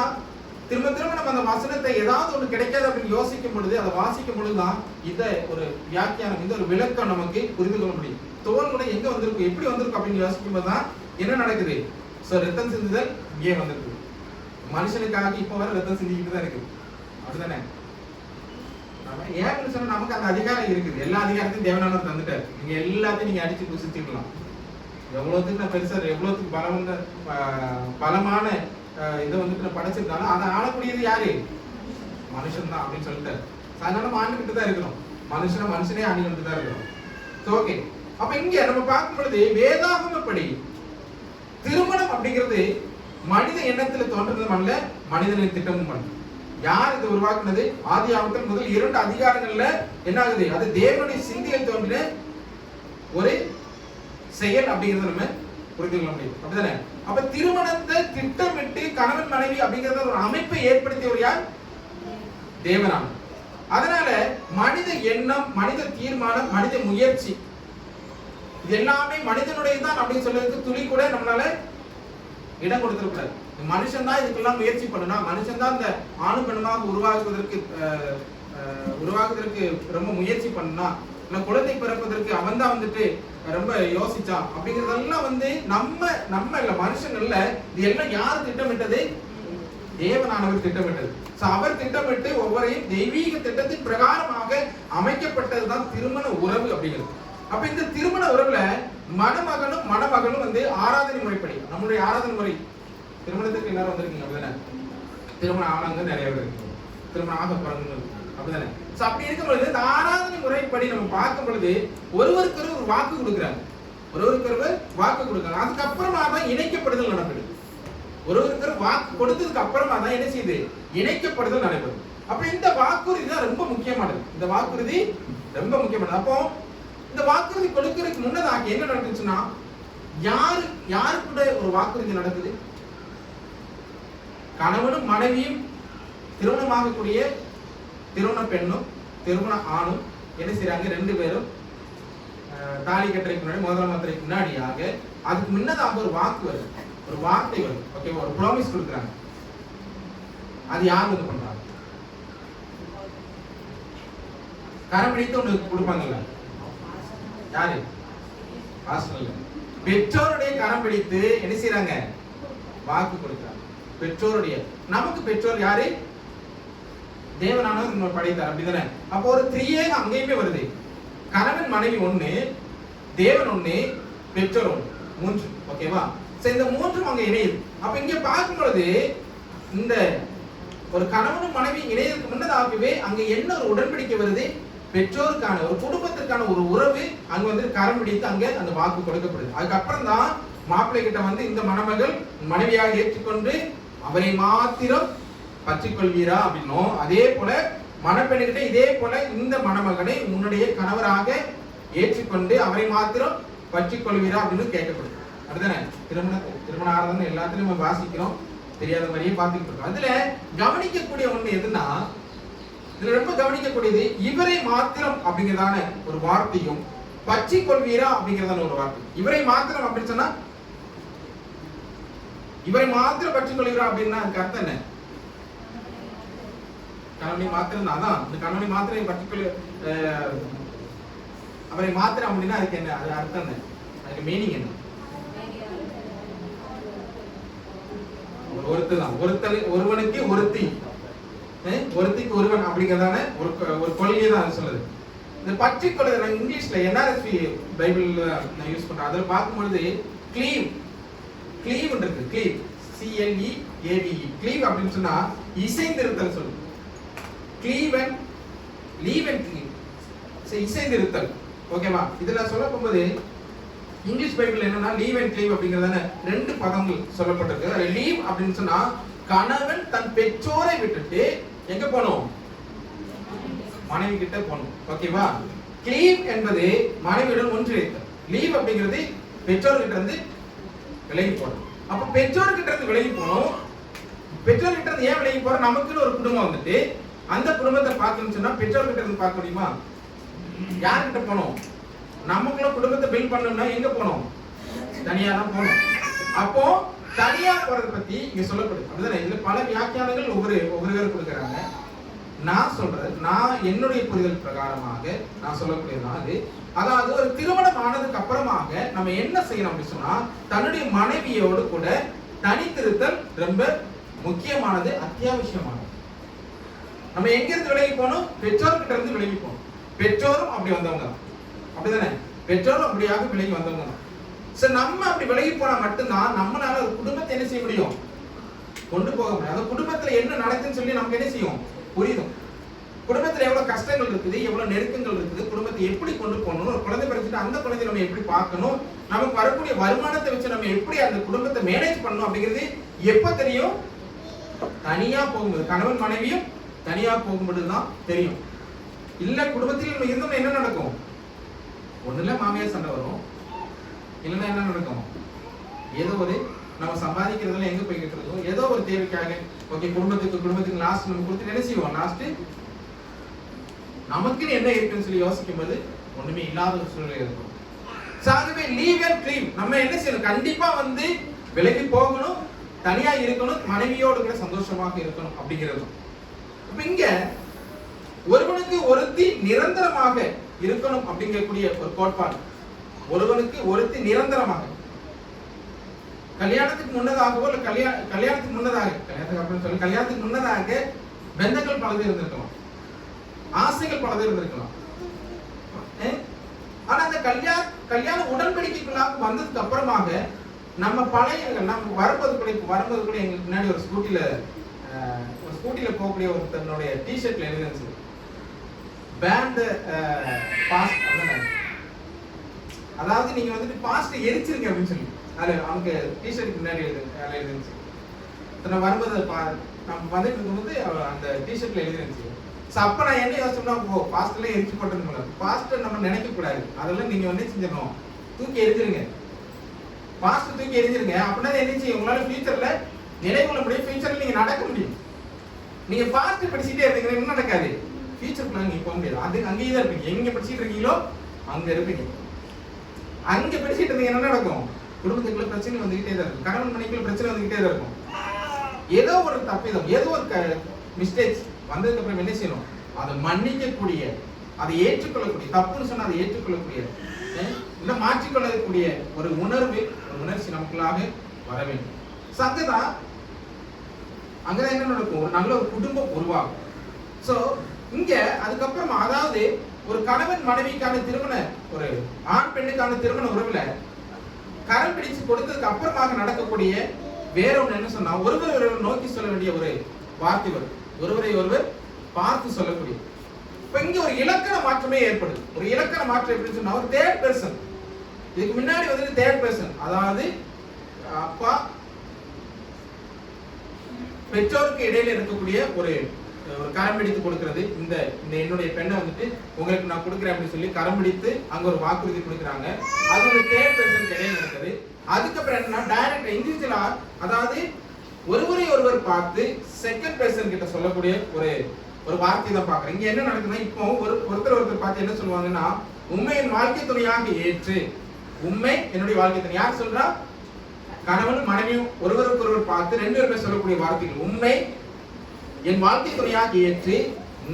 திரும்ப திரும்ப நம்ம அந்த வசனத்தை ஏதாவது ஒண்ணு கிடைக்காது அப்படின்னு யோசிக்கும் பொழுது, அதை வாசிக்கும் பொழுதுதான் இந்த ஒரு வியாக்கியானம், இந்த ஒரு விளக்கம் நமக்கு புரிந்து கொள்ள முடியும். தோல் கூட எங்க வந்திருக்கு, எப்படி வந்திருக்கு அப்படின்னு யோசிக்கும் போதுதான் என்ன நடக்குது? சோ ரத்தம் சிந்துதல் இங்கே வந்திருக்கு. மனுஷனுக்காக இப்ப வர ரத்தம் சிந்திக்கிட்டு தான் இருக்கு. அப்படிதானே? ஏன்னு சொன்னா நமக்கு அந்த அதிகாரம் இருக்குது. எல்லா அதிகாரத்தையும் தேவனானவர் தந்துட்டார். நீங்க எல்லாத்தையும் நீங்க அடிச்சு குசிச்சுக்கலாம். எவ்வளவுக்கு நான் பெருசா எவ்வளவுக்கு பலமான இதை வந்துட்டு நான் படைச்சிருந்தாலும் அதை ஆளக்கூடியது யாரு? மனுஷன் தான் அப்படின்னு சொல்லிட்டாரு. அதனால நம்ம ஆண்டுகிட்டு தான் இருக்கிறோம். மனுஷனே ஆண்டுகிட்டு தான் இருக்கிறோம். ஓகே. அப்ப இங்க நம்ம பார்க்கும் பொழுது வேதாகமப்படி திருமணம் அப்படிங்கிறது மனித எண்ணத்துல தோன்றது அல்ல, மனிதனின் திட்டமும் அல்ல. யார் இதை உருவாக்குனது? ஆதியாகமத்தில் முதல் 2 அதிகாரங்கள்ல என்ன ஆகுது? அது தேவனுடைய சிந்தையில் தோன்றின ஒரு செயல் அப்படிங்கறத நம்ம புரிந்து கொள்ள முடியும். அப்படிதானே? அப்ப திருமணத்தை திட்டமிட்டு கணவன் மனைவி அப்படிங்கறத ஒரு அமைப்பை ஏற்படுத்தியவர் யார்? தேவனானவர். அதனால மனித எண்ணம், மனித தீர்மானம், மனித முயற்சி இது எல்லாமே மனிதனுடைய தான் அப்படின்னு சொல்றதுக்கு துளி கூட நம்மளால இடம் கொடுத்திருக்கிறார். மனுஷன் தான் இதுக்கெல்லாம் முயற்சி பண்ணனா, மனுஷன் தான் இந்த ஆணு பெண்ணுமாக உருவாக்குவதற்கு ரொம்ப முயற்சி பண்ணா, இல்ல குழந்தை பிறப்பதற்கு அவன் தான் வந்துட்டு ரொம்ப யோசிச்சான் அப்படிங்கறதெல்லாம் வந்து நம்ம இல்ல மனுஷங்கள்ல இது எல்லாம் யார் திட்டமிட்டது? தேவனானவர் திட்டமிட்டது. அவர் திட்டமிட்டு ஒவ்வொரையும் தெய்வீக திட்டத்தின் பிரகாரமாக அமைக்கப்பட்டதுதான் திருமண உறவு அப்படிங்கிறது. அப்ப இந்த திருமண உறவுல மணமகனும் மணமகளும் வந்து ஆராதனை முறைப்படி, நம்மளுடைய ஆராதனை முறை, திருமணத்துக்கு எல்லாரும் வந்திருக்கீங்க அப்படிதானே? திருமணம் ஆனவங்க நிறைய பேர் இருக்கு, திருமணம் ஆக போறவங்க அப்படிதானே? அப்படி இருக்கும் பொழுது இந்த ஆராதனை முறைப்படி நம்ம பார்க்கும் பொழுது ஒருவருக்கு ஒரு வாக்கு கொடுக்குறாங்க. அதுக்கப்புறமா தான் இணைக்கப்படுதல் நடக்குது. ஒருவருக்கு வாக்கு கொடுத்ததுக்கு அப்புறமா தான் என்ன செய்யுது? இணைக்கப்படுதல் நடைபெறும். அப்ப இந்த வாக்குறுதி தான் ரொம்ப முக்கியமானது. இந்த வாக்குறுதி ரொம்ப முக்கியமானது. அப்போ இந்த வாக்குறுதி கொடுக்கறதுக்கு முன்னதாக என்ன நடந்துச்சுன்னா, யாரு கூட ஒரு வாக்குறுதி நடக்குது? கணவனும் மனைவியும் திருமணமாகக்கூடிய திருமண பெண்ணும் திருமண ஆணும் என்ன செய்யறாங்க? 2 பேரும் தாலி கட்டுறதுக்கு முன்னாடி, முதல் மாத்திரைக்கு முன்னாடியாக அதுக்கு முன்னதாக ஒரு வாக்கு வருது, ஒரு வார்த்தை வருது. ஓகே, ஒரு ப்ராமிஸ் கொடுக்குறாங்க. அது யார் வந்து பண்றாங்க? கரம் பிடித்து ஒன்று கொடுப்பாங்கல்ல, யாரு? ஹாஸ்டல்ல பெற்றோருடைய கரம் பிடித்து என்ன செய்யறாங்க? வாக்கு கொடுக்குறாங்க. பெற்றோருடைய, நமக்கு பெற்றோர் யாரு? தேவனானவர் நம்ம படைத்தார். அப்படிதானே? அப்போ ஒரு திரியேகம் அங்கேயுமே வருது. கணவன் மனைவி ஒண்ணு, தேவன் ஒண்ணு, பெற்றோர் ஒண்ணு, 3. ஓகேவா? சரி, இந்த 3ம் அங்க இணையுது. அப்ப இங்க பார்க்கும் பொழுது இந்த ஒரு கணவனும் மனைவி இணையதுக்கு முன்னதாகவே அங்க என்ன ஒரு உடன்படிக்கை வருது? பெற்றோருக்கான, ஒரு குடும்பத்திற்கான ஒரு உறவு அங்க வந்து கரம் பிடித்து அங்க அந்த வாக்கு கொடுக்கப்படுது. அதுக்கப்புறம் தான் மாப்பிள்ளை கிட்ட வந்து இந்த மணமகள் மனைவியாக ஏற்றுக்கொண்டு அவரை மாத்திரம் பற்றிக்கொள்வீரா அப்படின்னும், அதே போல மணப்பெண்ணுகிட்ட இதே போல இந்த மணமகனை உன்னுடைய கணவராக ஏற்றுக்கொண்டு அவரை மாத்திரம் பற்றிக்கொள்வீரா அப்படின்னு கேட்கப்படுது. அப்படிதானே? திருமண ஆராதனை எல்லாத்தையும் நம்ம வாசிக்கிறோம், தெரியாத மாதிரியே பார்த்துக்கிட்டு இருக்கோம். அதுல கவனிக்கக்கூடிய ஒண்ணு எதுன்னா, இதுல ரொம்ப கவனிக்கக்கூடியது இவரை மாத்திரம் அப்படிங்கிறதான ஒரு வார்த்தையும் பற்றிக்கொள்வீரா அப்படிங்கிறதான ஒரு வார்த்தை. இவரை மாத்திரம் அப்படின்னு சொன்னா, இவரை மாத்திரம் பற்றிக்கொள்வீரா அப்படின்னா அதுக்கு அர்த்தம் என்ன? கணவனை மாத்திரம் தான். அதான் இந்த கணவனை மாத்திரம் பற்றிக்கொள்ள, அவரை மாத்திரம் அப்படின்னா அதுக்கு என்ன? அது அர்த்தம் என்ன? அதுக்கு மீனிங் என்ன? ஒருத்தன் ஒருவனுக்கு ஒருத்தி, ஒருத்திக்கு ஒருவன் அப்படிங்கிறதான ஒரு கொள்கையை தான் அது சொல்லுது. இந்த பற்றிக்கொள்ள நான் இங்கிலீஷ்ல NRSV பைபிள்ல நான் யூஸ் பண்றேன். அதில் பார்க்கும்பொழுது க்ளீவ் இருக்கு. க்ளீவ் CLEAVE க்ளீவ் அப்படின்னு சொன்னா இசைந்திருத்தல் சொல்லுது. Cleave and leave and cleave இசைந்திருத்தல். ஓகேவா? இதுல சொல்ல போகும்போது இங்கிலீஷ் பைபிள் என்னன்னா லீவ் அண்ட் க்ளீவ் அப்படிங்கறதான ரெண்டு பதங்கள் சொல்லப்பட்டிருக்கு. அதுல லீவ் அப்படின்னு சொன்னா கணவன் தன் பெற்றோரை விட்டுட்டு எங்க போகணும்? மனைவி கிட்ட போகணும். ஓகேவா? க்ளீவ் என்பது மனைவியுடன் ஒன்றிணைத்தல். லீவ் அப்படிங்கிறது பெற்றோர்கிட்ட இருந்து விலகி போகணும். அப்ப பெற்றோர்கிட்ட இருந்து விலகி போகணும். பெற்றோர்கிட்ட இருந்து ஏன் விலகி போறோம்? நமக்குன்னு ஒரு குடும்பம் வந்துட்டு அந்த குடும்பத்தை பார்க்கணும்னு சொன்னா பெற்றோர்கிட்ட இருந்து பார்க்க முடியுமா? யார்கிட்ட போகணும்? நமக்குள்ள குடும்பத்தை பில்ட் பண்ணணும்னா எங்க போகணும்? தனியா தான் போகணும். அப்போ தனியா போறத பத்தி இங்க சொல்லப்படுது. அப்படிதானே? இதுல பல வியாக்கியானங்கள் ஒவ்வொருவர் கொடுக்கறாங்க. நான் சொல்றது, நான் என்னுடைய புரிதல் பிரகாரமாக நான் சொல்லக்கூடியதுதான் அது. அதாவது ஒரு திருமணம் ஆனதுக்கு அப்புறமாக நம்ம என்ன செய்யணும் அப்படின்னு சொன்னா தன்னுடைய மனைவியோடு கூட தனித்திருத்தல் ரொம்ப முக்கியமானது, அத்தியாவசியமானது. நம்ம எங்க இருந்து விலகி போகணும்? பெற்றோர்கிட்ட இருந்து விலகி போகணும். பெற்றோரும் அப்படி வந்தவங்க தான். அப்படிதானே? பெற்றோரும் அப்படியாக விலகி வந்தவங்க தான். சரி, நம்ம அப்படி விலகி போனா மட்டும்தான் நம்மளால ஒரு குடும்பத்தை என்ன செய்ய முடியும்? கொண்டு போக முடியும். அந்த குடும்பத்துல என்ன நடக்குன்னு சொல்லி நமக்கு என்ன செய்யும்? புரியுதும். குடும்பத்துல எவ்வளவு கஷ்டங்கள் இருக்குது, எவ்வளவு நெருக்கங்கள் இருக்குது, குடும்பத்தை எப்படி கொண்டு போகணும், ஒரு குழந்தை பிறந்துட்டு அந்த குழந்தை நம்ம எப்படி பார்க்கணும், நமக்கு வரக்கூடிய வருமானத்தை வச்சு நம்ம எப்படி அந்த குடும்பத்தை மேனேஜ் பண்ணணும் அப்படிங்கிறது எப்ப தெரியும்? தனியா போகும்போது. கணவன் மனைவியும் தனியா போகும்போது தான் தெரியும். இல்ல குடும்பத்தில் நம்ம இருந்தோம்னா என்ன நடக்கும்? ஒண்ணுல மாமியார் சண்டை வரும், இல்லைன்னா என்ன நடக்கும்? ஏதோ ஒரு நம்ம சம்பாதிக்கிறதுல எங்க போய்கிட்டு இருக்கோம், ஏதோ ஒரு தேவைக்காக ஓகே குடும்பத்துக்கு லாஸ்ட் நம்ம கொடுத்துட்டு என்ன செய்வோம்? லாஸ்ட் நமக்குன்னு என்ன இருக்குன்னு சொல்லி யோசிக்கும் போது ஒண்ணுமே இல்லாத ஒரு சூழ்நிலை இருக்கும். ஆகவே லீவ் அண்ட் க்ளீவ் நம்ம என்ன செய்யணும்? கண்டிப்பா வந்து விலகி போகணும், தனியா இருக்கணும், மனைவியோடு கூட சந்தோஷமாக இருக்கணும் அப்படிங்கிறது. இப்ப இங்க ஒருவனுக்கு ஒருத்தி நிரந்தரமாக இருக்கணும் அப்படிங்கக்கூடிய ஒரு கோட்பாடு. ஒருவனுக்கு ஒருத்தி நிரந்தரமாக, கல்யாணத்துக்கு முன்னதாகவோ இல்ல கல்யாணத்துக்கு முன்னதாக, கல்யாணத்துக்கு முன்னதாக பந்தங்கள் பல பேர் இருந்திருக்கலாம், ஆசைகள் பல பேர் இருந்திருக்கலாம். ஆனா அந்த கல்யாண உடன்படிக்கைக்குள்ளாக வந்ததுக்கு அப்புறமாக நம்ம வரும்போது கூட எங்களுக்கு முன்னாடி ஒரு ஸ்கூட்டில போகக்கூடிய ஒருத்தனுடைய டிஷர்ட்ல எழுதிருந்துச்சு பேண்ட் பாஸ்ட். அதாவது நீங்க வந்துட்டு பாஸ்ட் எரிச்சிருங்க அப்படின்னு சொல்லி அது அவங்க டிஷர்ட்டுக்கு முன்னாடி எழுதிருந்துச்சு. நான் வரும்போது நம்ம வந்துட்டு இருக்கும்போது அந்த டிஷர்ட்ல எழுதிருந்துச்சு. அப்ப நான் என்ன யோசிச்சோம்னா பாஸ்ட்ல எரிச்சு போட்டது பாஸ்ட் நம்ம நினைக்க கூடாது. அதெல்லாம் நீங்க வந்து செஞ்சிடணும், தூக்கி எரிஞ்சிருங்க, பாஸ்ட் தூக்கி எரிஞ்சிருங்க. அப்படின்னா என்ன செய்யும்? உங்களால ஃபியூச்சர்ல நினைவுல முடியும், ஃபியூச்சர்ல நீங்க நடக்க முடியும். நீங்க பாஸ்ட் படிச்சுட்டே இருந்தீங்கன்னா என்ன நடக்காது? ஃபியூச்சருக்குள்ள நீங்க போக முடியாது. அது அங்கேயே தான் இருப்பீங்க. எங்க படிச்சுட்டு இருக்கீங்களோ அங்க இருப்பீங்க. அங்க படிச்சுட்டு இருந்தீங்க என்ன நடக்கும்? குடும்பத்துக்குள்ள பிரச்சனை வந்துகிட்டே தான் இருக்கும், கணவன் மனைவிக்குள்ள பிரச்சனை வந்துகிட்டே தான் இருக்கும். ஏதோ ஒரு தப்பிதம், ஏதோ ஒரு மிஸ்டேக்ஸ் வந்ததுக்கு அப்புறம் என்ன செய்யணும்? அதை மன்னிக்கக்கூடிய, அதை ஏற்றுக்கொள்ளக்கூடிய, தப்புன்னு சொன்னா அதை ஏற்றுக்கொள்ளக்கூடிய, இல்ல மாற்றிக்கொள்ளக்கூடிய ஒரு உணர்ச்சி நமக்குள்ளாக வர வேண்டும். அங்கதான் என்ன நடக்கும்? ஒரு நல்ல ஒரு குடும்பம் உருவாகும். சோ இங்க அதுக்கப்புறமா அதாவது ஒரு கணவன் மனைவிக்கான திருமண, ஒரு ஆண் பெண்ணுக்கான திருமண உறவுல கரம் பிடிச்சு கொடுத்ததுக்கு அப்புறமாக நடக்கக்கூடிய வேற ஒண்ணு என்ன சொன்னா ஒருவர் நோக்கி சொல்ல வேண்டிய ஒரு வார்த்தை வரும், ஒருவரை ஒருவர் பார்த்து சொல்லக்கூடிய. இப்ப இங்க ஒரு இலக்கண மாற்றமே ஏற்படுது. ஒரு இலக்கண மாற்றம் எப்படின்னு சொன்னா ஒரு தேர்ட் பர்சன். இதுக்கு முன்னாடி வந்து தேர்ட் பர்சன், அதாவது அப்பா பெற்றோருக்கு இடையில இருக்கக்கூடிய ஒரு கரம் பிடித்து கொடுக்கிறது. இந்த என்னுடைய பெண்ணை வந்துட்டு உங்களுக்கு நான் கொடுக்குறேன் அப்படின்னு சொல்லி கரம் பிடித்து அங்க ஒரு வாக்குறுதி கொடுக்குறாங்க. அது ஒரு தேர்ட் பர்சன் இடையில நடக்குது. அதுக்கப்புறம் என்னன்னா டைரக்ட் இண்டிவிஜுவலா, அதாவது ஒருவரை ஒருவர் பார்த்து செகண்ட் பர்சன் கிட்ட சொல்லக்கூடிய ஒரு வார்த்தை தான் பாக்குறேன். இங்க என்ன நடக்குதுன்னா இப்போ ஒருத்தர் பார்த்து என்ன சொல்லுவாங்கன்னா உண்மை என் வாழ்க்கை துணையாக ஏற்று, உண்மை என்னுடைய வாழ்க்கை துணை யார் சொல்றா? கணவனும் மனைவியும் ஒருவருக்கு ஒருவர் பார்த்து ரெண்டு பேருமே சொல்லக்கூடிய வார்த்தைகள். உண்மை என் வாழ்க்கை துணையாக ஏற்று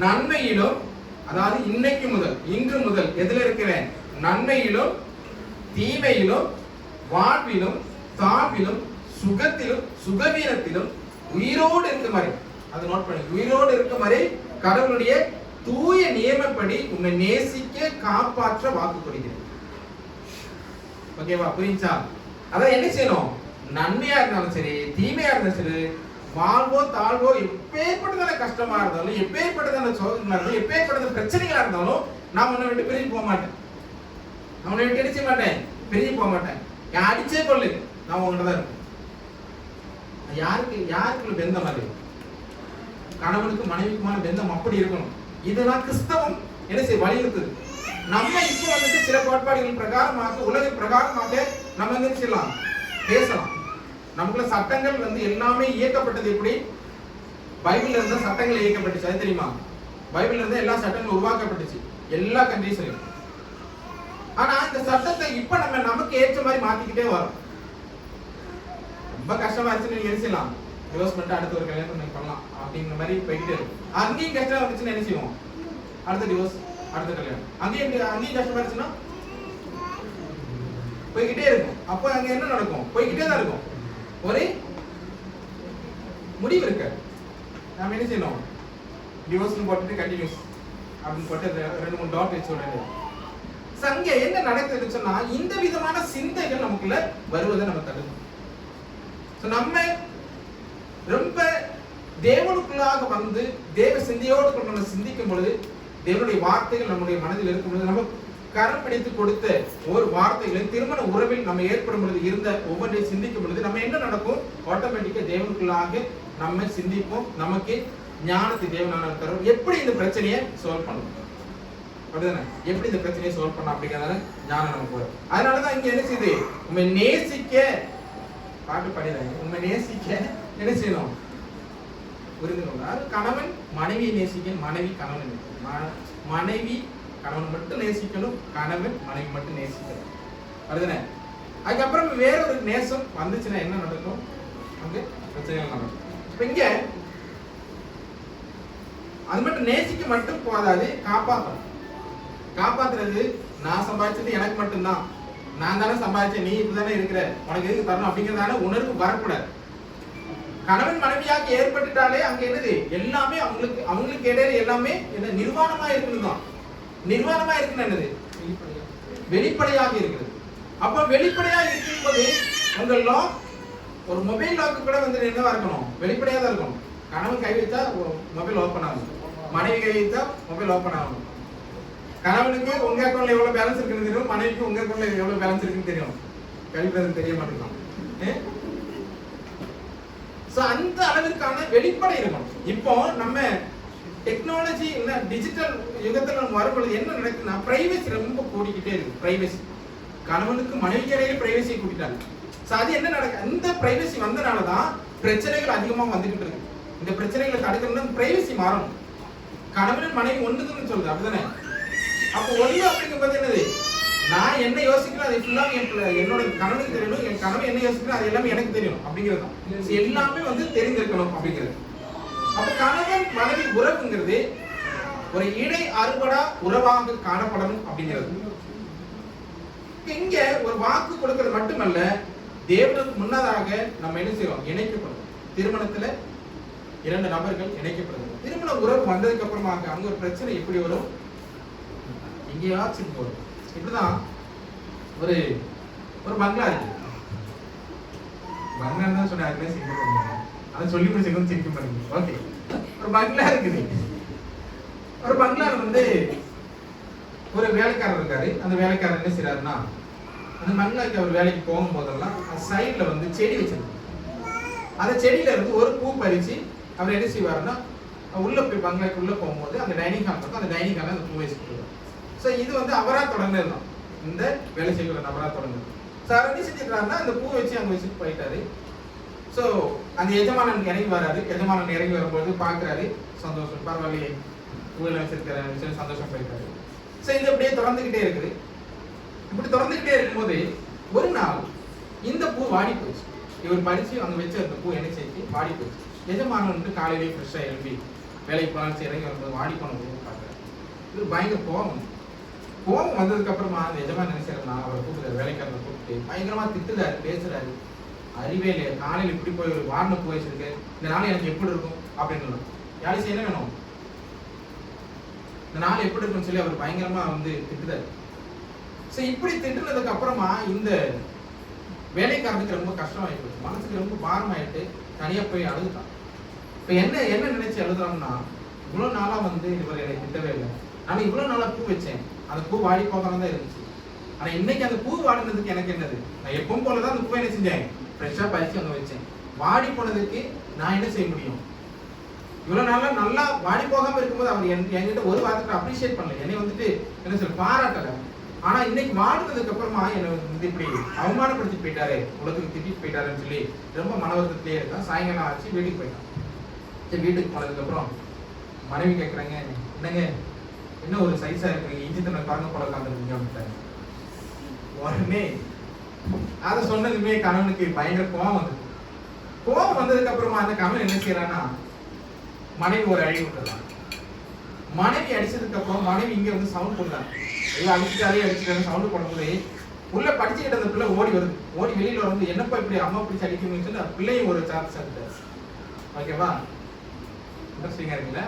நன்மையிலும், அதாவது இன்னைக்கு முதல் இன்று முதல் எதுல இருக்கிறேன்? நன்மையிலும் தீமையிலும் வாழ்விலும் தாழ்விலும் சுகத்திலும் சுகவீனத்திலும் உயிரோடு இருக்கும் வரை, அது நோட் பண்ணி, உயிரோடு இருக்கும் வரை கடவுளுடைய தூய நியமப்படி உன்னை நேசிக்க காப்பாற்ற வாக்கு கொடுக்கிறேன். ஓகேவா? புரிஞ்சா? அதான் என்ன செய்யணும்? நன்மையா இருந்தாலும் சரி தீமையா இருந்தாலும் சரி, வாழ்வோ தாழ்வோ, எப்பேற்பட்டதான கஷ்டமா இருந்தாலும், எப்பேற்பட்டதான சோதனை இருந்தாலும், எப்பேற்பட்ட பிரச்சனைகளா இருந்தாலும், நான் உன்னை விட்டு பிரிஞ்சு போக மாட்டேன். நான் உன்னை விட்டு அடிச்ச மாட்டேன், பிரிஞ்சு போக மாட்டேன். என் அடிச்சே கொள்ளு, நான் உங்கள்கிட்ட தான் இருப்பேன். யாருக்கு பெந்தம் அது? கணவனுக்கு மனைவிக்குமான பெந்தம் அப்படி இருக்கணும். இதெல்லாம் கிறிஸ்தவம் என்ன செய்ய வலியுறுத்துது. நம்ம இப்போ வந்துட்டு சில கோட்பாடுகள் பிரகாரமாக, உலக பிரகாரமாக நம்ம என்ன செய்யலாம், பேசலாம். நமக்குள்ள சட்டங்கள் வந்து எல்லாமே இயக்கப்பட்டது எப்படி? பைபிள்ல இருந்தா சட்டங்கள் இயக்கப்பட்டுச்சு, அது தெரியுமா? பைபிள்ல இருந்தா எல்லா சட்டங்களும் உருவாக்கப்பட்டுச்சு எல்லா கண்ட்ரீஸ்லயும். ஆனா இந்த சட்டத்தை இப்ப நம்ம நமக்கு ஏற்ற மாதிரி மாத்திக்கிட்டே வரோம். ரொம்ப கஷ்டமா இருந்துச்சு, நீங்க என்ன செய்யலாம், டிவோர்ஸ் பண்ணிட்டு அடுத்த ஒரு கல்யாணம் பண்ணலாம் அப்படிங்கிற மாதிரி போய்கிட்டே இருக்கும். அங்கேயும் கஷ்டம் வந்துச்சுன்னா என்ன செய்வோம்? அடுத்த டிவோர்ஸ், அடுத்த கல்யாணம். அங்கேயும் கஷ்டமா இருந்துச்சுன்னா போய்கிட்டே இருக்கும். அப்போ அங்க என்ன நடக்கும்? போய்கிட்டே தான் இருக்கும். ஒரு முடிவு இருக்கு. நாம என்ன செய்யணும்? டிவோர்ஸ் போட்டுட்டு கண்டினியூஸ் அப்படின்னு போட்டு 2-3 டாட் வச்சு விட. அங்க என்ன நடக்குதுன்னு சொன்னா, இந்த விதமான சிந்தைகள் நமக்குள்ள வருவதை நம்ம தடுக்கணும். நம்ம ரொம்ப தேவனுக்குள்ளாக வந்து தேவ சிந்தையோடு நம்ம சிந்திக்கும் பொழுது, தேவனுடைய வார்த்தைகள் நம்முடைய மனதில் இருக்கும் பொழுது, நம்ம கரம் பிடித்து கொடுத்த ஒவ்வொரு வார்த்தைகளையும் திருமண உறவில் நம்ம ஏற்படும் பொழுது இருந்த ஒவ்வொன்றையும் சிந்திக்கும் பொழுது நம்ம என்ன நடக்கும்? ஆட்டோமேட்டிக்கா தேவனுக்குள்ளாக நம்ம சிந்திப்போம். நமக்கு ஞானத்தை தேவனான தரும். எப்படி இந்த பிரச்சனையை சால்வ் பண்ணணும், அப்படிதானே? எப்படி இந்த பிரச்சனையை சால்வ் பண்ணலாம் அப்படிங்கிறதால ஞானம் நமக்கு வரும். அதனாலதான் இங்க என்ன செய்யுது? உண்மை நேசிக்க பாட்டு பாடிறாங்க. உண்மை நேசிக்க என்ன செய்யணும்? புரிந்து கொண்டால் கணவன் மனைவியை நேசிக்க, மனைவி கணவன், மனைவி கணவன் மட்டும் நேசிக்கணும், கணவன் மனைவி மட்டும் நேசிக்கணும், அதுதானே? அதுக்கப்புறம் வேற ஒரு நேசம் வந்துச்சுன்னா என்ன நடக்கும்? அங்க பிரச்சனைகள் நடக்கும். இப்ப இங்க அது மட்டும் நேசிக்க மட்டும் போதாது, காப்பாற்றணும். காப்பாத்துறது நான் சம்பாதிச்சது எனக்கு மட்டும்தான், நான் தானே சம்பாதிச்சேன், நீ இப்பதானே இருக்கிற, உனக்கு எதுக்கு தரணும் அப்படிங்கிறதான உணர்வு வரக்கூடாது. கணவன் மனைவியாக ஏற்பட்டுட்டாலே அங்க என்னது? எல்லாமே அவங்களுக்கு இடையில எல்லாமே என்ன நிர்வாணமா இருக்கணும் தான். நிர்வாணமா இருக்குன்னு என்னது? வெளிப்படையாக இருக்கிறது. அப்ப வெளிப்படையா இருக்கும்போது உங்க லாக், ஒரு மொபைல் லாக்கு கூட வந்து என்னவா இருக்கணும்? வெளிப்படையா தான் இருக்கணும். கணவன் கை வைத்தா மொபைல் ஓபன் ஆகும், மனைவி கை வைத்தா மொபைல் ஓபன் ஆகும். கணவனுக்கு உங்க அக்கௌண்ட்ல எவ்வளவு பேலன்ஸ் இருக்குன்னு தெரியும், மனைவிக்கு உங்க அக்கௌண்ட்ல எவ்வளவு பேலன்ஸ் இருக்குன்னு தெரியும். கழிப்பது தெரிய மாட்டேங்குதான். அந்த அளவிற்கான வெளிப்படை இருக்கணும். இப்போ நம்ம டெக்னாலஜி டிஜிட்டல் யுகத்துல நம்ம வரும்பொழுது என்ன நடக்குதுன்னா, பிரைவசி ரொம்ப கூடிக்கிட்டே இருக்கு. பிரைவசி, கணவனுக்கு மனைவிக்கு இடையில பிரைவசியை கூட்டிட்டாங்க. அது என்ன நடக்கு? அந்த பிரைவசி வந்தனாலதான் பிரச்சனைகள் அதிகமா வந்துகிட்டு இருக்கு. இந்த பிரச்சனைகளை தடுக்கணும்னா பிரைவசி மாறணும். கணவன் மனைவி ஒண்ணுதுன்னு சொல்லுது, அப்படிதானே? அப்போ ஒண்ணு அப்படிங்கும்போது என்னது? நான் என்ன யோசிக்கிறேன் அது ஃபுல்லா என்னோட கணவனுக்கு தெரியணும், என் கணவன் என்ன யோசிக்கிறேன் அது எல்லாமே எனக்கு தெரியும் அப்படிங்கிறது எல்லாமே வந்து தெரிந்திருக்கணும் அப்படிங்கிறது. அப்ப கணவன் மனைவி உறவுங்கிறது ஒரு இடை அறுபடா உறவாக காணப்படணும் அப்படிங்கிறது. இங்க ஒரு வாக்கு கொடுக்கிறது மட்டுமல்ல, தேவனுக்கு முன்னதாக நம்ம என்ன செய்வோம்? இணைக்கப்படும். திருமணத்துல 2 நபர்கள் இணைக்கப்படுது. திருமண உறவு வந்ததுக்கு அப்புறமாக அங்க ஒரு பிரச்சனை எப்படி வரும்? எங்கேயாச்சும் வரும். இப்படிதான் ஒரு பங்களா இருக்கு. பங்களா தான் சொன்ன யாருமே சிரிக்க, அதை சொல்லி முடிச்சு சிரிக்க பாருங்க. ஓகே, ஒரு பங்களா இருக்குது. ஒரு பங்களால வந்து ஒரு வேலைக்காரர் இருக்காரு. அந்த வேலைக்காரர் என்ன செய்யறாருன்னா, அந்த பங்களாக்கு அவர் வேலைக்கு போகும் போதெல்லாம் சைட்ல வந்து செடி வச்சிருக்காரு. அந்த செடியில இருந்து ஒரு பூ பறிச்சு அவர் என்ன செய்வாருன்னா, உள்ள போய் பங்களாக்கு உள்ள போகும்போது அந்த டைனிங் ஹால் இருக்கும், அந்த டைனிங் ஹால்ல அந்த பூ வச்சுட்டு. ஸோ இது வந்து அவரா தொடர்ந்தது தான், இந்த வேலை செய்கிற நபரா தொடர்ந்தது. ஸோ அவர் என்ன செஞ்சுக்கிறாருன்னா, அந்த பூ வச்சு அங்கே வச்சுட்டு போயிட்டாரு. ஸோ அந்த எஜமானன் இறங்கி வராரு. எஜமானன் இறங்கி வரும்போது பார்க்குறாரு, சந்தோஷம், பரவாயில்லையே பூவில் வச்சிருக்கிற விஷயம், சந்தோஷம் போயிட்டாரு. ஸோ இது அப்படியே தொடர்ந்துக்கிட்டே இருக்குது. இப்படி தொடர்ந்துக்கிட்டே இருக்கும்போது ஒரு நாள் இந்த பூ வாடி போச்சு. இவர் பறிச்சு அங்கே வச்சு அந்த பூ என்ன செய்து வாடி போச்சு. எஜமானன் வந்து காலையிலேயே ஃப்ரெஷ்ஷாக எழுப்பி வேலைக்கு போனாலும் இறங்கி வரும்போது வாடி போன பூ பார்க்குறாரு. இவர் பயங்கர கோபம். கோபம் வந்ததுக்கு அப்புறமா அந்த எஜமான் நினைச்சாருன்னா அவரை கூப்பிடுறாரு, வேலைக்காரனை கூப்பிட்டு பயங்கரமா திட்டுறாரு, பேசுறாரு. அறிவே இல்லையா, காலையில் இப்படி போய் ஒரு வாரண பூ வச்சிருக்கு, இந்த நாள் எனக்கு எப்படி இருக்கும் அப்படின்னு. யாரும் என்ன வேணும், இந்த நாள் எப்படி இருக்குன்னு சொல்லி அவர் பயங்கரமா வந்து திட்டுறாரு. சோ இப்படி திட்டுனதுக்கு அப்புறமா இந்த வேலைக்காரனுக்கு ரொம்ப கஷ்டமாயி போச்சு, மனசுக்கு ரொம்ப பாரமாயிட்டு தனியா போய் அழுதுட்டான். இப்ப என்ன நினைச்சு அழுதுறான்னா, இவ்வளவு நாளா வந்து இவர் என்னை திட்டவே இல்லை, ஆனா இவ்வளவு நாளா பூ வச்சேன், அந்த பூ வாடி போகாம தான் இருந்துச்சு. ஆனா இன்னைக்கு அந்த பூ வாடினதுக்கு எனக்கு என்னது, நான் எப்பவும் போலதான் அந்த பூவை என்ன செஞ்சேன், ஃப்ரெஷ்ஷா பறிச்சு அங்க வச்சேன். வாடி போனதுக்கு நான் என்ன செய்ய முடியும்? இவ்வளவு நாளா நல்லா வாடி போகாம இருக்கும்போது அவர் என்கிட்ட ஒரு வாரத்துக்கு அப்ரிஷியேட் பண்ணல, என்னை வந்துட்டு என்ன சொல்ல பாராட்டல. ஆனா இன்னைக்கு வாடினதுக்கு அப்புறமா என்ன வந்து இப்படி அவமானப்படுத்தி போயிட்டாரு, உலகத்துக்கு திட்டிட்டு போயிட்டாருன்னு சொல்லி ரொம்ப மனவருத்தத்திலே இருக்கான். சாயங்காலம் ஆச்சு, வீட்டுக்கு போயிட்டான். சரி, வீட்டுக்கு போனதுக்கு அப்புறம் மனைவி கேட்கறாங்க, என்னங்க என்ன ஒரு சைஸா இருக்கிறீங்க, இஞ்சி தண்ணி பாருங்க போல உட்காந்துருக்கீங்க அப்படின்ட்டாங்க. உடனே அதை சொன்னதுமே கணவனுக்கு பயங்கர கோபம் வந்தது. கோபம் வந்ததுக்கு அப்புறமா அந்த கணவன் என்ன செய்யறான்னா, மனைவி ஒரு அடி விட்டுறான். மனைவி அடிச்சதுக்கு அப்புறம் மனைவி இங்க வந்து சவுண்ட் போடுறாங்க, ஐயோ அடிச்சுட்டாலே சவுண்ட் போடும்போது உள்ள படிச்சுக்கிட்ட அந்த பிள்ளை ஓடி வருது. ஓடி வெளியில வந்து என்னப்பா இப்படி அம்மா பிடிச்சி அடிக்கணும்னு சொல்லி பிள்ளையும் ஒரு சார்ஜ் சாப்பிட்டாரு. ஓகேவா, இன்ட்ரெஸ்டிங்கா இருக்குல்ல,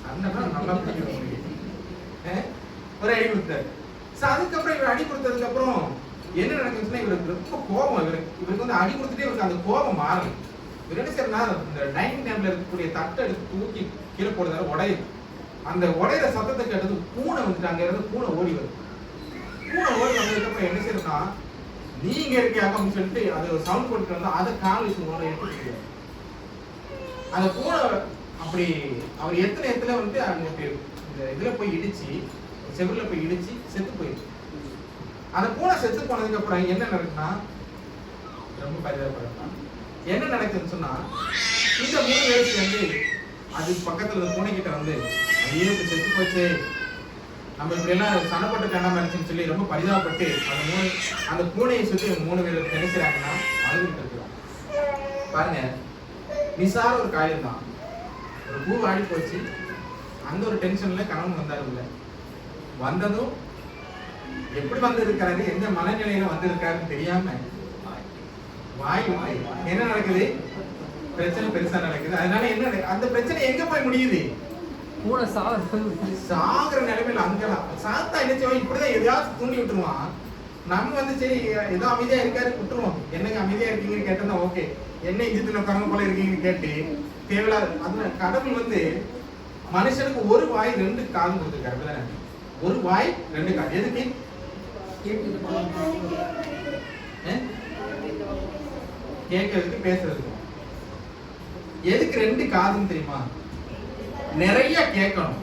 அண்ணா நல்லா பிடிக்கும். ஒரு அடி கொடுத்தாரு. அதுக்கப்புறம் இவர் அடி கொடுத்ததுக்கு அப்புறம் என்ன நடக்குதுன்னா, இவருக்கு ரொம்ப கோபம், இவருக்கு வந்து அடி கொடுத்துட்டே இவருக்கு அந்த கோபம் மாறும். இவர் என்ன செய்யறா, இந்த டைனிங் டேபிள்ல இருக்கக்கூடிய தட்டை எடுத்து தூக்கி கீழே போடுறதால உடையுது. அந்த உடையிற சத்தத்தை கேட்டது பூனை வந்துட்டு அங்க இருந்து பூனை ஓடி வருது. பூனை ஓடி வந்ததுக்கு அப்புறம் என்ன செய்யறா, நீங்க இருக்கியாங்க அப்படின்னு சொல்லிட்டு அது ஒரு சவுண்ட் போட்டு வந்தா அதை கால் வச்சு எடுத்து அந்த பூனை அப்படி அவர் எத்தனை வந்து அந்த இதுல போய் இடிச்சு, செவில போய் இடிச்சு செத்து போயிடுச்சு. அந்த பூனை செத்து போனதுக்கு அப்புறம் என்ன நடக்குன்னா, ரொம்ப பரிதாபப்படுறான். என்ன நடக்குதுன்னு சொன்னா, இந்த 3 வயசு வந்து அது பக்கத்துல பூனை கிட்ட வந்து, ஐயோ இப்ப செத்து போச்சு, நம்ம இப்படி எல்லாம் சனப்பட்டு கண்ணாம இருந்துச்சுன்னு சொல்லி ரொம்ப பரிதாபப்பட்டு அந்த பூனையை சுற்றி 3 பேர் நினைக்கிறாங்கன்னா அழுதுட்டு இருக்கிறோம். பாருங்க, நிசார ஒரு காரியம் தான், ஒரு பூ வாடி போச்சு, அந்த ஒரு டென்ஷன்ல கணவன் வந்தாரு. இல்ல வந்ததும் எப்படி வந்திருக்காரு, எந்த மனநிலையில வந்திருக்காருன்னு தெரியாம வாய் என்ன நடக்குது, பிரச்சனை பெருசா நடக்குது. அதனால என்ன, அந்த பிரச்சனை எங்க போய் முடியுது, சாகுற நிலைமையில அங்கதான். சாத்தா என்ன செய்வோம், இப்படிதான் எதையாவது தூண்டி விட்டுருவான். நம்ம வந்து சரி ஏதோ அமைதியா இருக்காரு விட்டுருவோம், என்னங்க அமைதியா இருக்கீங்கன்னு கேட்டா ஓகே, என்ன இஞ்சித்துல கரங்க போல இருக்கீங்கன்னு கேட்டு தேவையில்லாத. அதுல கடவுள் வந்து மனுஷனுக்கு ஒரு வாய் 2 காது கொடுத்துருக்காரு. ஒரு வாய் 2 காது. எதுக்கு, கேட்கறதுக்கு பேசுறதுக்கு. எதுக்கு 2 காதுன்னு தெரியுமா, நிறைய கேட்கணும்.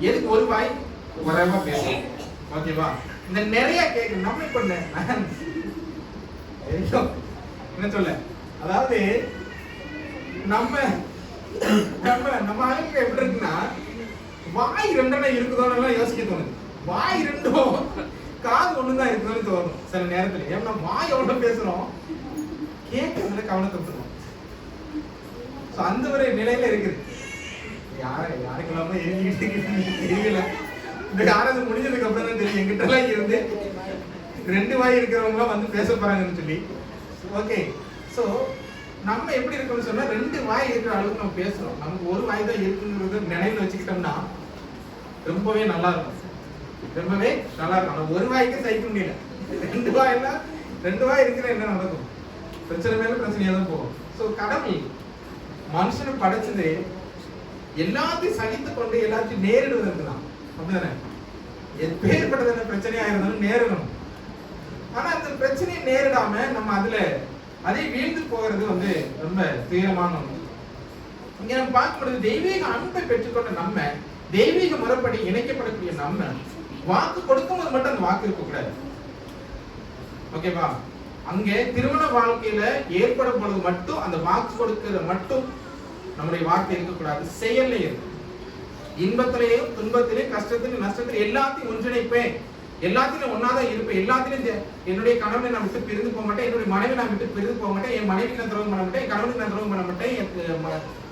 எதுக்கு ஒரு வாய், குறைவா பேசணும். ஓகேவா, இந்த நிறைய கேட்கணும். நம்ம இப்ப என்ன சொல்ல, அதாவது நம்ம ஆளுக்கு எப்படி இருக்குன்னா, வாய் 2 இருக்குதோன்னு யோசிக்க தோணுது. வாய் 2 காது 1 தான் இருக்குதுன்னு தோணும் சில நேரத்துல. ஏன்னா வாய் எவ்வளவு பேசுறோம், கேட்கறதுல கவனத்தை விட்டுருவோம். அந்த ஒரு நிலையில இருக்குது. யாருக்கெல்லாம தெரியல, இந்த யாராவது முடிஞ்சதுக்கு அப்புறம் தான் தெரியும். எங்கிட்ட எல்லாம் இருந்து 2 வாய் இருக்கிறவங்க வந்து பேச போறாங்கன்னு சொல்லி. ஓகே, சோ நம்ம எப்படி இருக்கணும்னு சொன்னா, 2 வாய் இருக்கிற அளவுக்கு நம்ம பேசுறோம். நமக்கு ஒரு வாய் தான் இருக்குங்கிறது நினைவுல வச்சுக்கிட்டோம்னா ரொம்பவே நல்லா இருக்கும். ரொம்பவே நல்லா இருக்கும். ஆனா ஒரு வாய்க்கு சகிக்க முடியல. 2 வாய் எல்லாம் 2 வாய் இருக்கிற என்ன நடக்கும், பிரச்சனை மேல பிரச்சனையா தான் போகும். சோ கடவுள் மனுஷனை படைச்சது எல்லாத்தையும் சகித்து கொண்டு எல்லாத்தையும் நேரிடுவதற்கு தான். அப்படிதானே, எப்பேற்பட்டதான பிரச்சனையா இருந்தாலும் நேரிடணும். ஆனா அந்த பிரச்சனையை நேரிடாம நம்ம அதுல அதை வீழ்ந்து போகிறது வந்து ரொம்ப தீவிரமான ஒன்று. இங்க நம்ம பார்க்கும்போது தெய்வீக அன்பை பெற்றுக்கொண்ட நம்ம, தெய்வீக முறைப்படி இணைக்கப்படக்கூடிய நம்ம, வாக்கு கொடுக்கும்போது மட்டும் அந்த வாக்கு இருக்கக்கூடாது. ஓகேவா, அங்கே திருமண வாழ்க்கையில ஏற்படும் பொழுது மட்டும் அந்த வாக்கு கொடுக்கிறது மட்டும் நம்முடைய வார்த்தை இருக்கக்கூடாது. செயல்ல இருக்கு. இன்பத்திலேயும் துன்பத்திலேயும் கஷ்டத்திலும் நஷ்டத்திலும் எல்லாத்தையும் ஒன்றிணைப்பேன், எல்லாத்திலும் ஒன்னாதான் இருப்பேன், எல்லாத்திலும் என்னுடைய கணவனை நான் விட்டு பிரிந்து போக மாட்டேன், என்னுடைய மனைவி நான் விட்டு பிரிந்து போக மாட்டேன், என் மனைவிக்கு நான் துரோகம் பண்ண மாட்டேன், என் கணவனுக்கு நான் துரோகம் பண்ண மாட்டேன், என்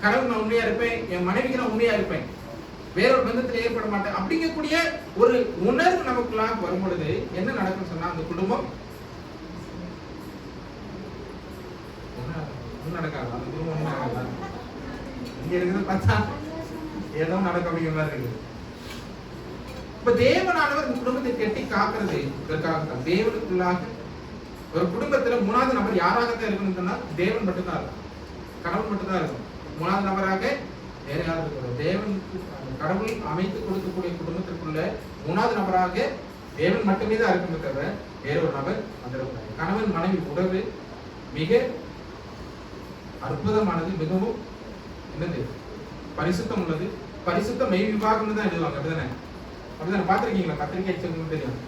கணவன் நான் உண்மையா இருப்பேன், என் மனைவிக்கு நான் உண்மையா இருப்பேன். வேறொரு பந்தத்தில் ஏற்பட மாட்டேன் அப்படிங்கக்கூடிய ஒரு உணர்வு நமக்குள்ளாக வரும் பொழுது என்ன நடக்கும் சொன்னா அந்த குடும்பம் நடக்காது. அந்த குடும்பம் ஒன்றும் ஆகாது. இங்க இருக்கிறத பார்த்தா ஏதோ நடக்க அப்படிங்கிற மாதிரி இருக்குது. இப்ப தேவனானவர் இந்த குடும்பத்தை கெட்டி காக்கிறது இதற்காகத்தான். தேவனுக்குள்ளாக ஒரு குடும்பத்துல மூணாவது நபர் யாராகத்தான் இருக்கணும் சொன்னா தேவன் மட்டும்தான் இருக்கும், கடவுள் மட்டும்தான் இருக்கும். மூணாவது நபராக வேற யாரும் இருக்கிறோம். தேவனுக்கு கடவுள் அமைத்து கொடுக்கக்கூடிய குடும்பத்திற்குள்ள மூணாவது நபராக தேவன் மட்டுமே தான் இருக்குமே தவிர வேற ஒரு நபர் வந்துடக்கூடாது. கணவன் மனைவி உறவு மிக அற்புதமானது, மிகவும் என்னது பரிசுத்தம் உள்ளது. பரிசுத்த மெய் விவாகம்னு தான் எழுதுவாங்க. அப்படிதானே? அப்படிதானே? பார்த்திருக்கீங்களா? பத்திரிகை அடிச்சவங்களுக்கு தெரியும்.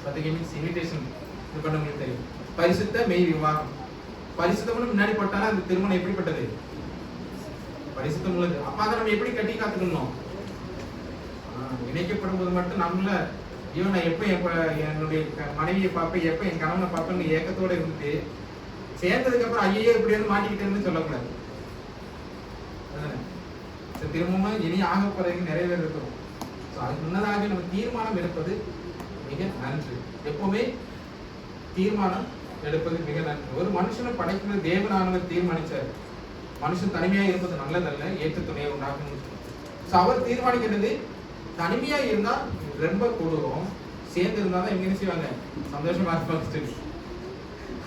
பத்திரிகை மீன்ஸ் இன்விடேஷன் இது பண்ணவங்களுக்கு தெரியும். பரிசுத்த மெய் விவாகம். பரிசுத்தம்னு முன்னாடி போட்டாலும் அந்த திருமணம் எப்படிப்பட்டது? பரிசுத்தம் உள்ளது. அப்ப அதை நம்ம எப்படி கட்டி காத்துக்கணும்? இணைக்கப்படும் போது மட்டும் நம்மள இவன் நான் எப்ப என்னுடைய மனைவியை பார்ப்பேன், எப்ப என் கணவனை பார்ப்பேன்னு ஏக்கத்தோட இருந்துட்டு சேர்ந்ததுக்கு அப்புறம் ஐயோ இப்படி வந்து மாட்டிக்கிட்டேன்னு சொல்லக்கூடாது. திரும்பவும் இனி ஆக போறதுக்கு நிறைய பேர் இருக்கிறோம். அதுக்கு முன்னதாக நம்ம தீர்மானம் எடுப்பது மிக நன்று. எப்பவுமே தீர்மானம் எடுப்பது மிக நன்று. ஒரு மனுஷனை படைக்கிறது தேவனானவர் தீர்மானிச்சார். மனுஷன் தனிமையா இருப்பது நல்லதல்ல, ஏற்ற துணையை உண்டாகும். அவர் தீர்மானிக்கிறது தனிமையா இருந்தா ரொம்ப கூடுவோம், சேர்ந்து இருந்தாதான் இவங்க என்ன செய்வாங்க, சந்தோஷமா இருப்பாங்க.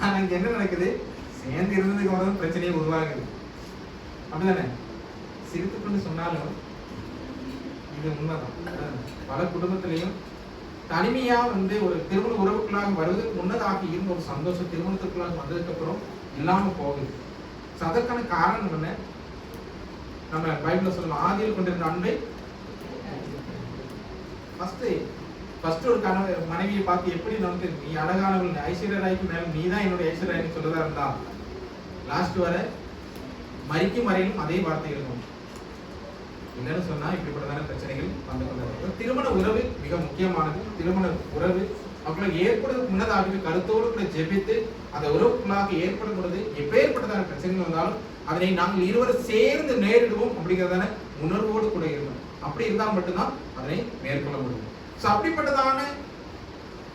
ஆனா இங்க என்ன நடக்குது? சேர்ந்து இருந்ததுக்கு அப்புறம் பிரச்சனையை உருவாகுது. அப்படிதானே? சிரித்துக்கொண்டு சொன்னாலும் இது உண்மைதான். பல குடும்பத்திலையும் தனிமையா ஒரு திருமண உறவுக்குள்ளாக வருவதற்கு முன்னதாக இருந்த ஒரு சந்தோஷம் திருமணத்துக்குள்ளாக வந்ததுக்கு அப்புறம் இல்லாம போகுது. அதற்கான காரணம் என்ன? நம்ம பைபிள்ல சொல்லலாம், ஆதியில் கொண்டிருந்த அன்பை ஃபர்ஸ்ட் ஒரு கணவன் மனைவியை பார்த்து எப்படி நமக்கு நீ அழகானவள், ஐஸ்வர்யராய்க்கு மேல நீ தான் என்னுடைய ஐஸ்வர்யாய்க்கு சொல்லதா இருந்தா லாஸ்ட் வர மரிக்கும் வரையிலும் அதே வார்த்தை இருக்கும். என்னன்னு சொன்னா இப்படிப்பட்டதான பிரச்சனைகள் வந்து கொண்டிருக்கும். திருமண உறவு மிக முக்கியமானது. திருமண உறவு அவங்களை ஏற்படுவதற்கு முன்னதாகவே கருத்தோடு கூட ஜெபித்து அந்த உறவுக்குள்ளாக ஏற்படும் பொழுது எப்பேற்பட்டதான பிரச்சனைகள் வந்தாலும் அதனை நாங்கள் இருவரும் சேர்ந்து நேரிடுவோம் அப்படிங்கிறதான உணர்வோடு கூட இருக்கணும். அப்படி இருந்தால் மட்டும்தான் அதனை மேற்கொள்ள முடியும். அப்படிப்பட்டதான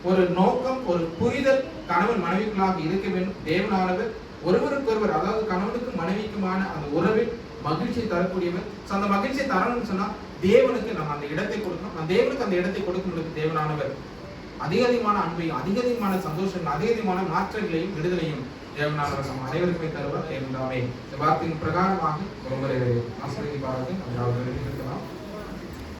ஒரு நோக்கம், ஒரு புரிதல் கணவன் மனைவிக்குள்ளாக இருக்க வேண்டும். தேவனானவர் ஒருவருக்கொருவர், அதாவது கணவனுக்கு மனைவிக்குமான அந்த உறவில் மகிழ்ச்சியை தரக்கூடியவர். அந்த மகிழ்ச்சியை தரணும்னு சொன்னா தேவனுக்கு நம்ம அந்த இடத்தை கொடுக்கணும். அந்த தேவனுக்கு அந்த இடத்தை கொடுக்கும் தேவனானவர் அதிகமான அன்பையும் அதிகமான சந்தோஷங்கள் அதிகமான மாற்றங்களையும் விடுதலையும் தேவனானவர் நம்ம அனைவருக்குமே தருவார். தேவனாமே இந்த வார்த்தையின் பிரகாரமாக ஒருமுறை ஆசிரியப்பார்கள்.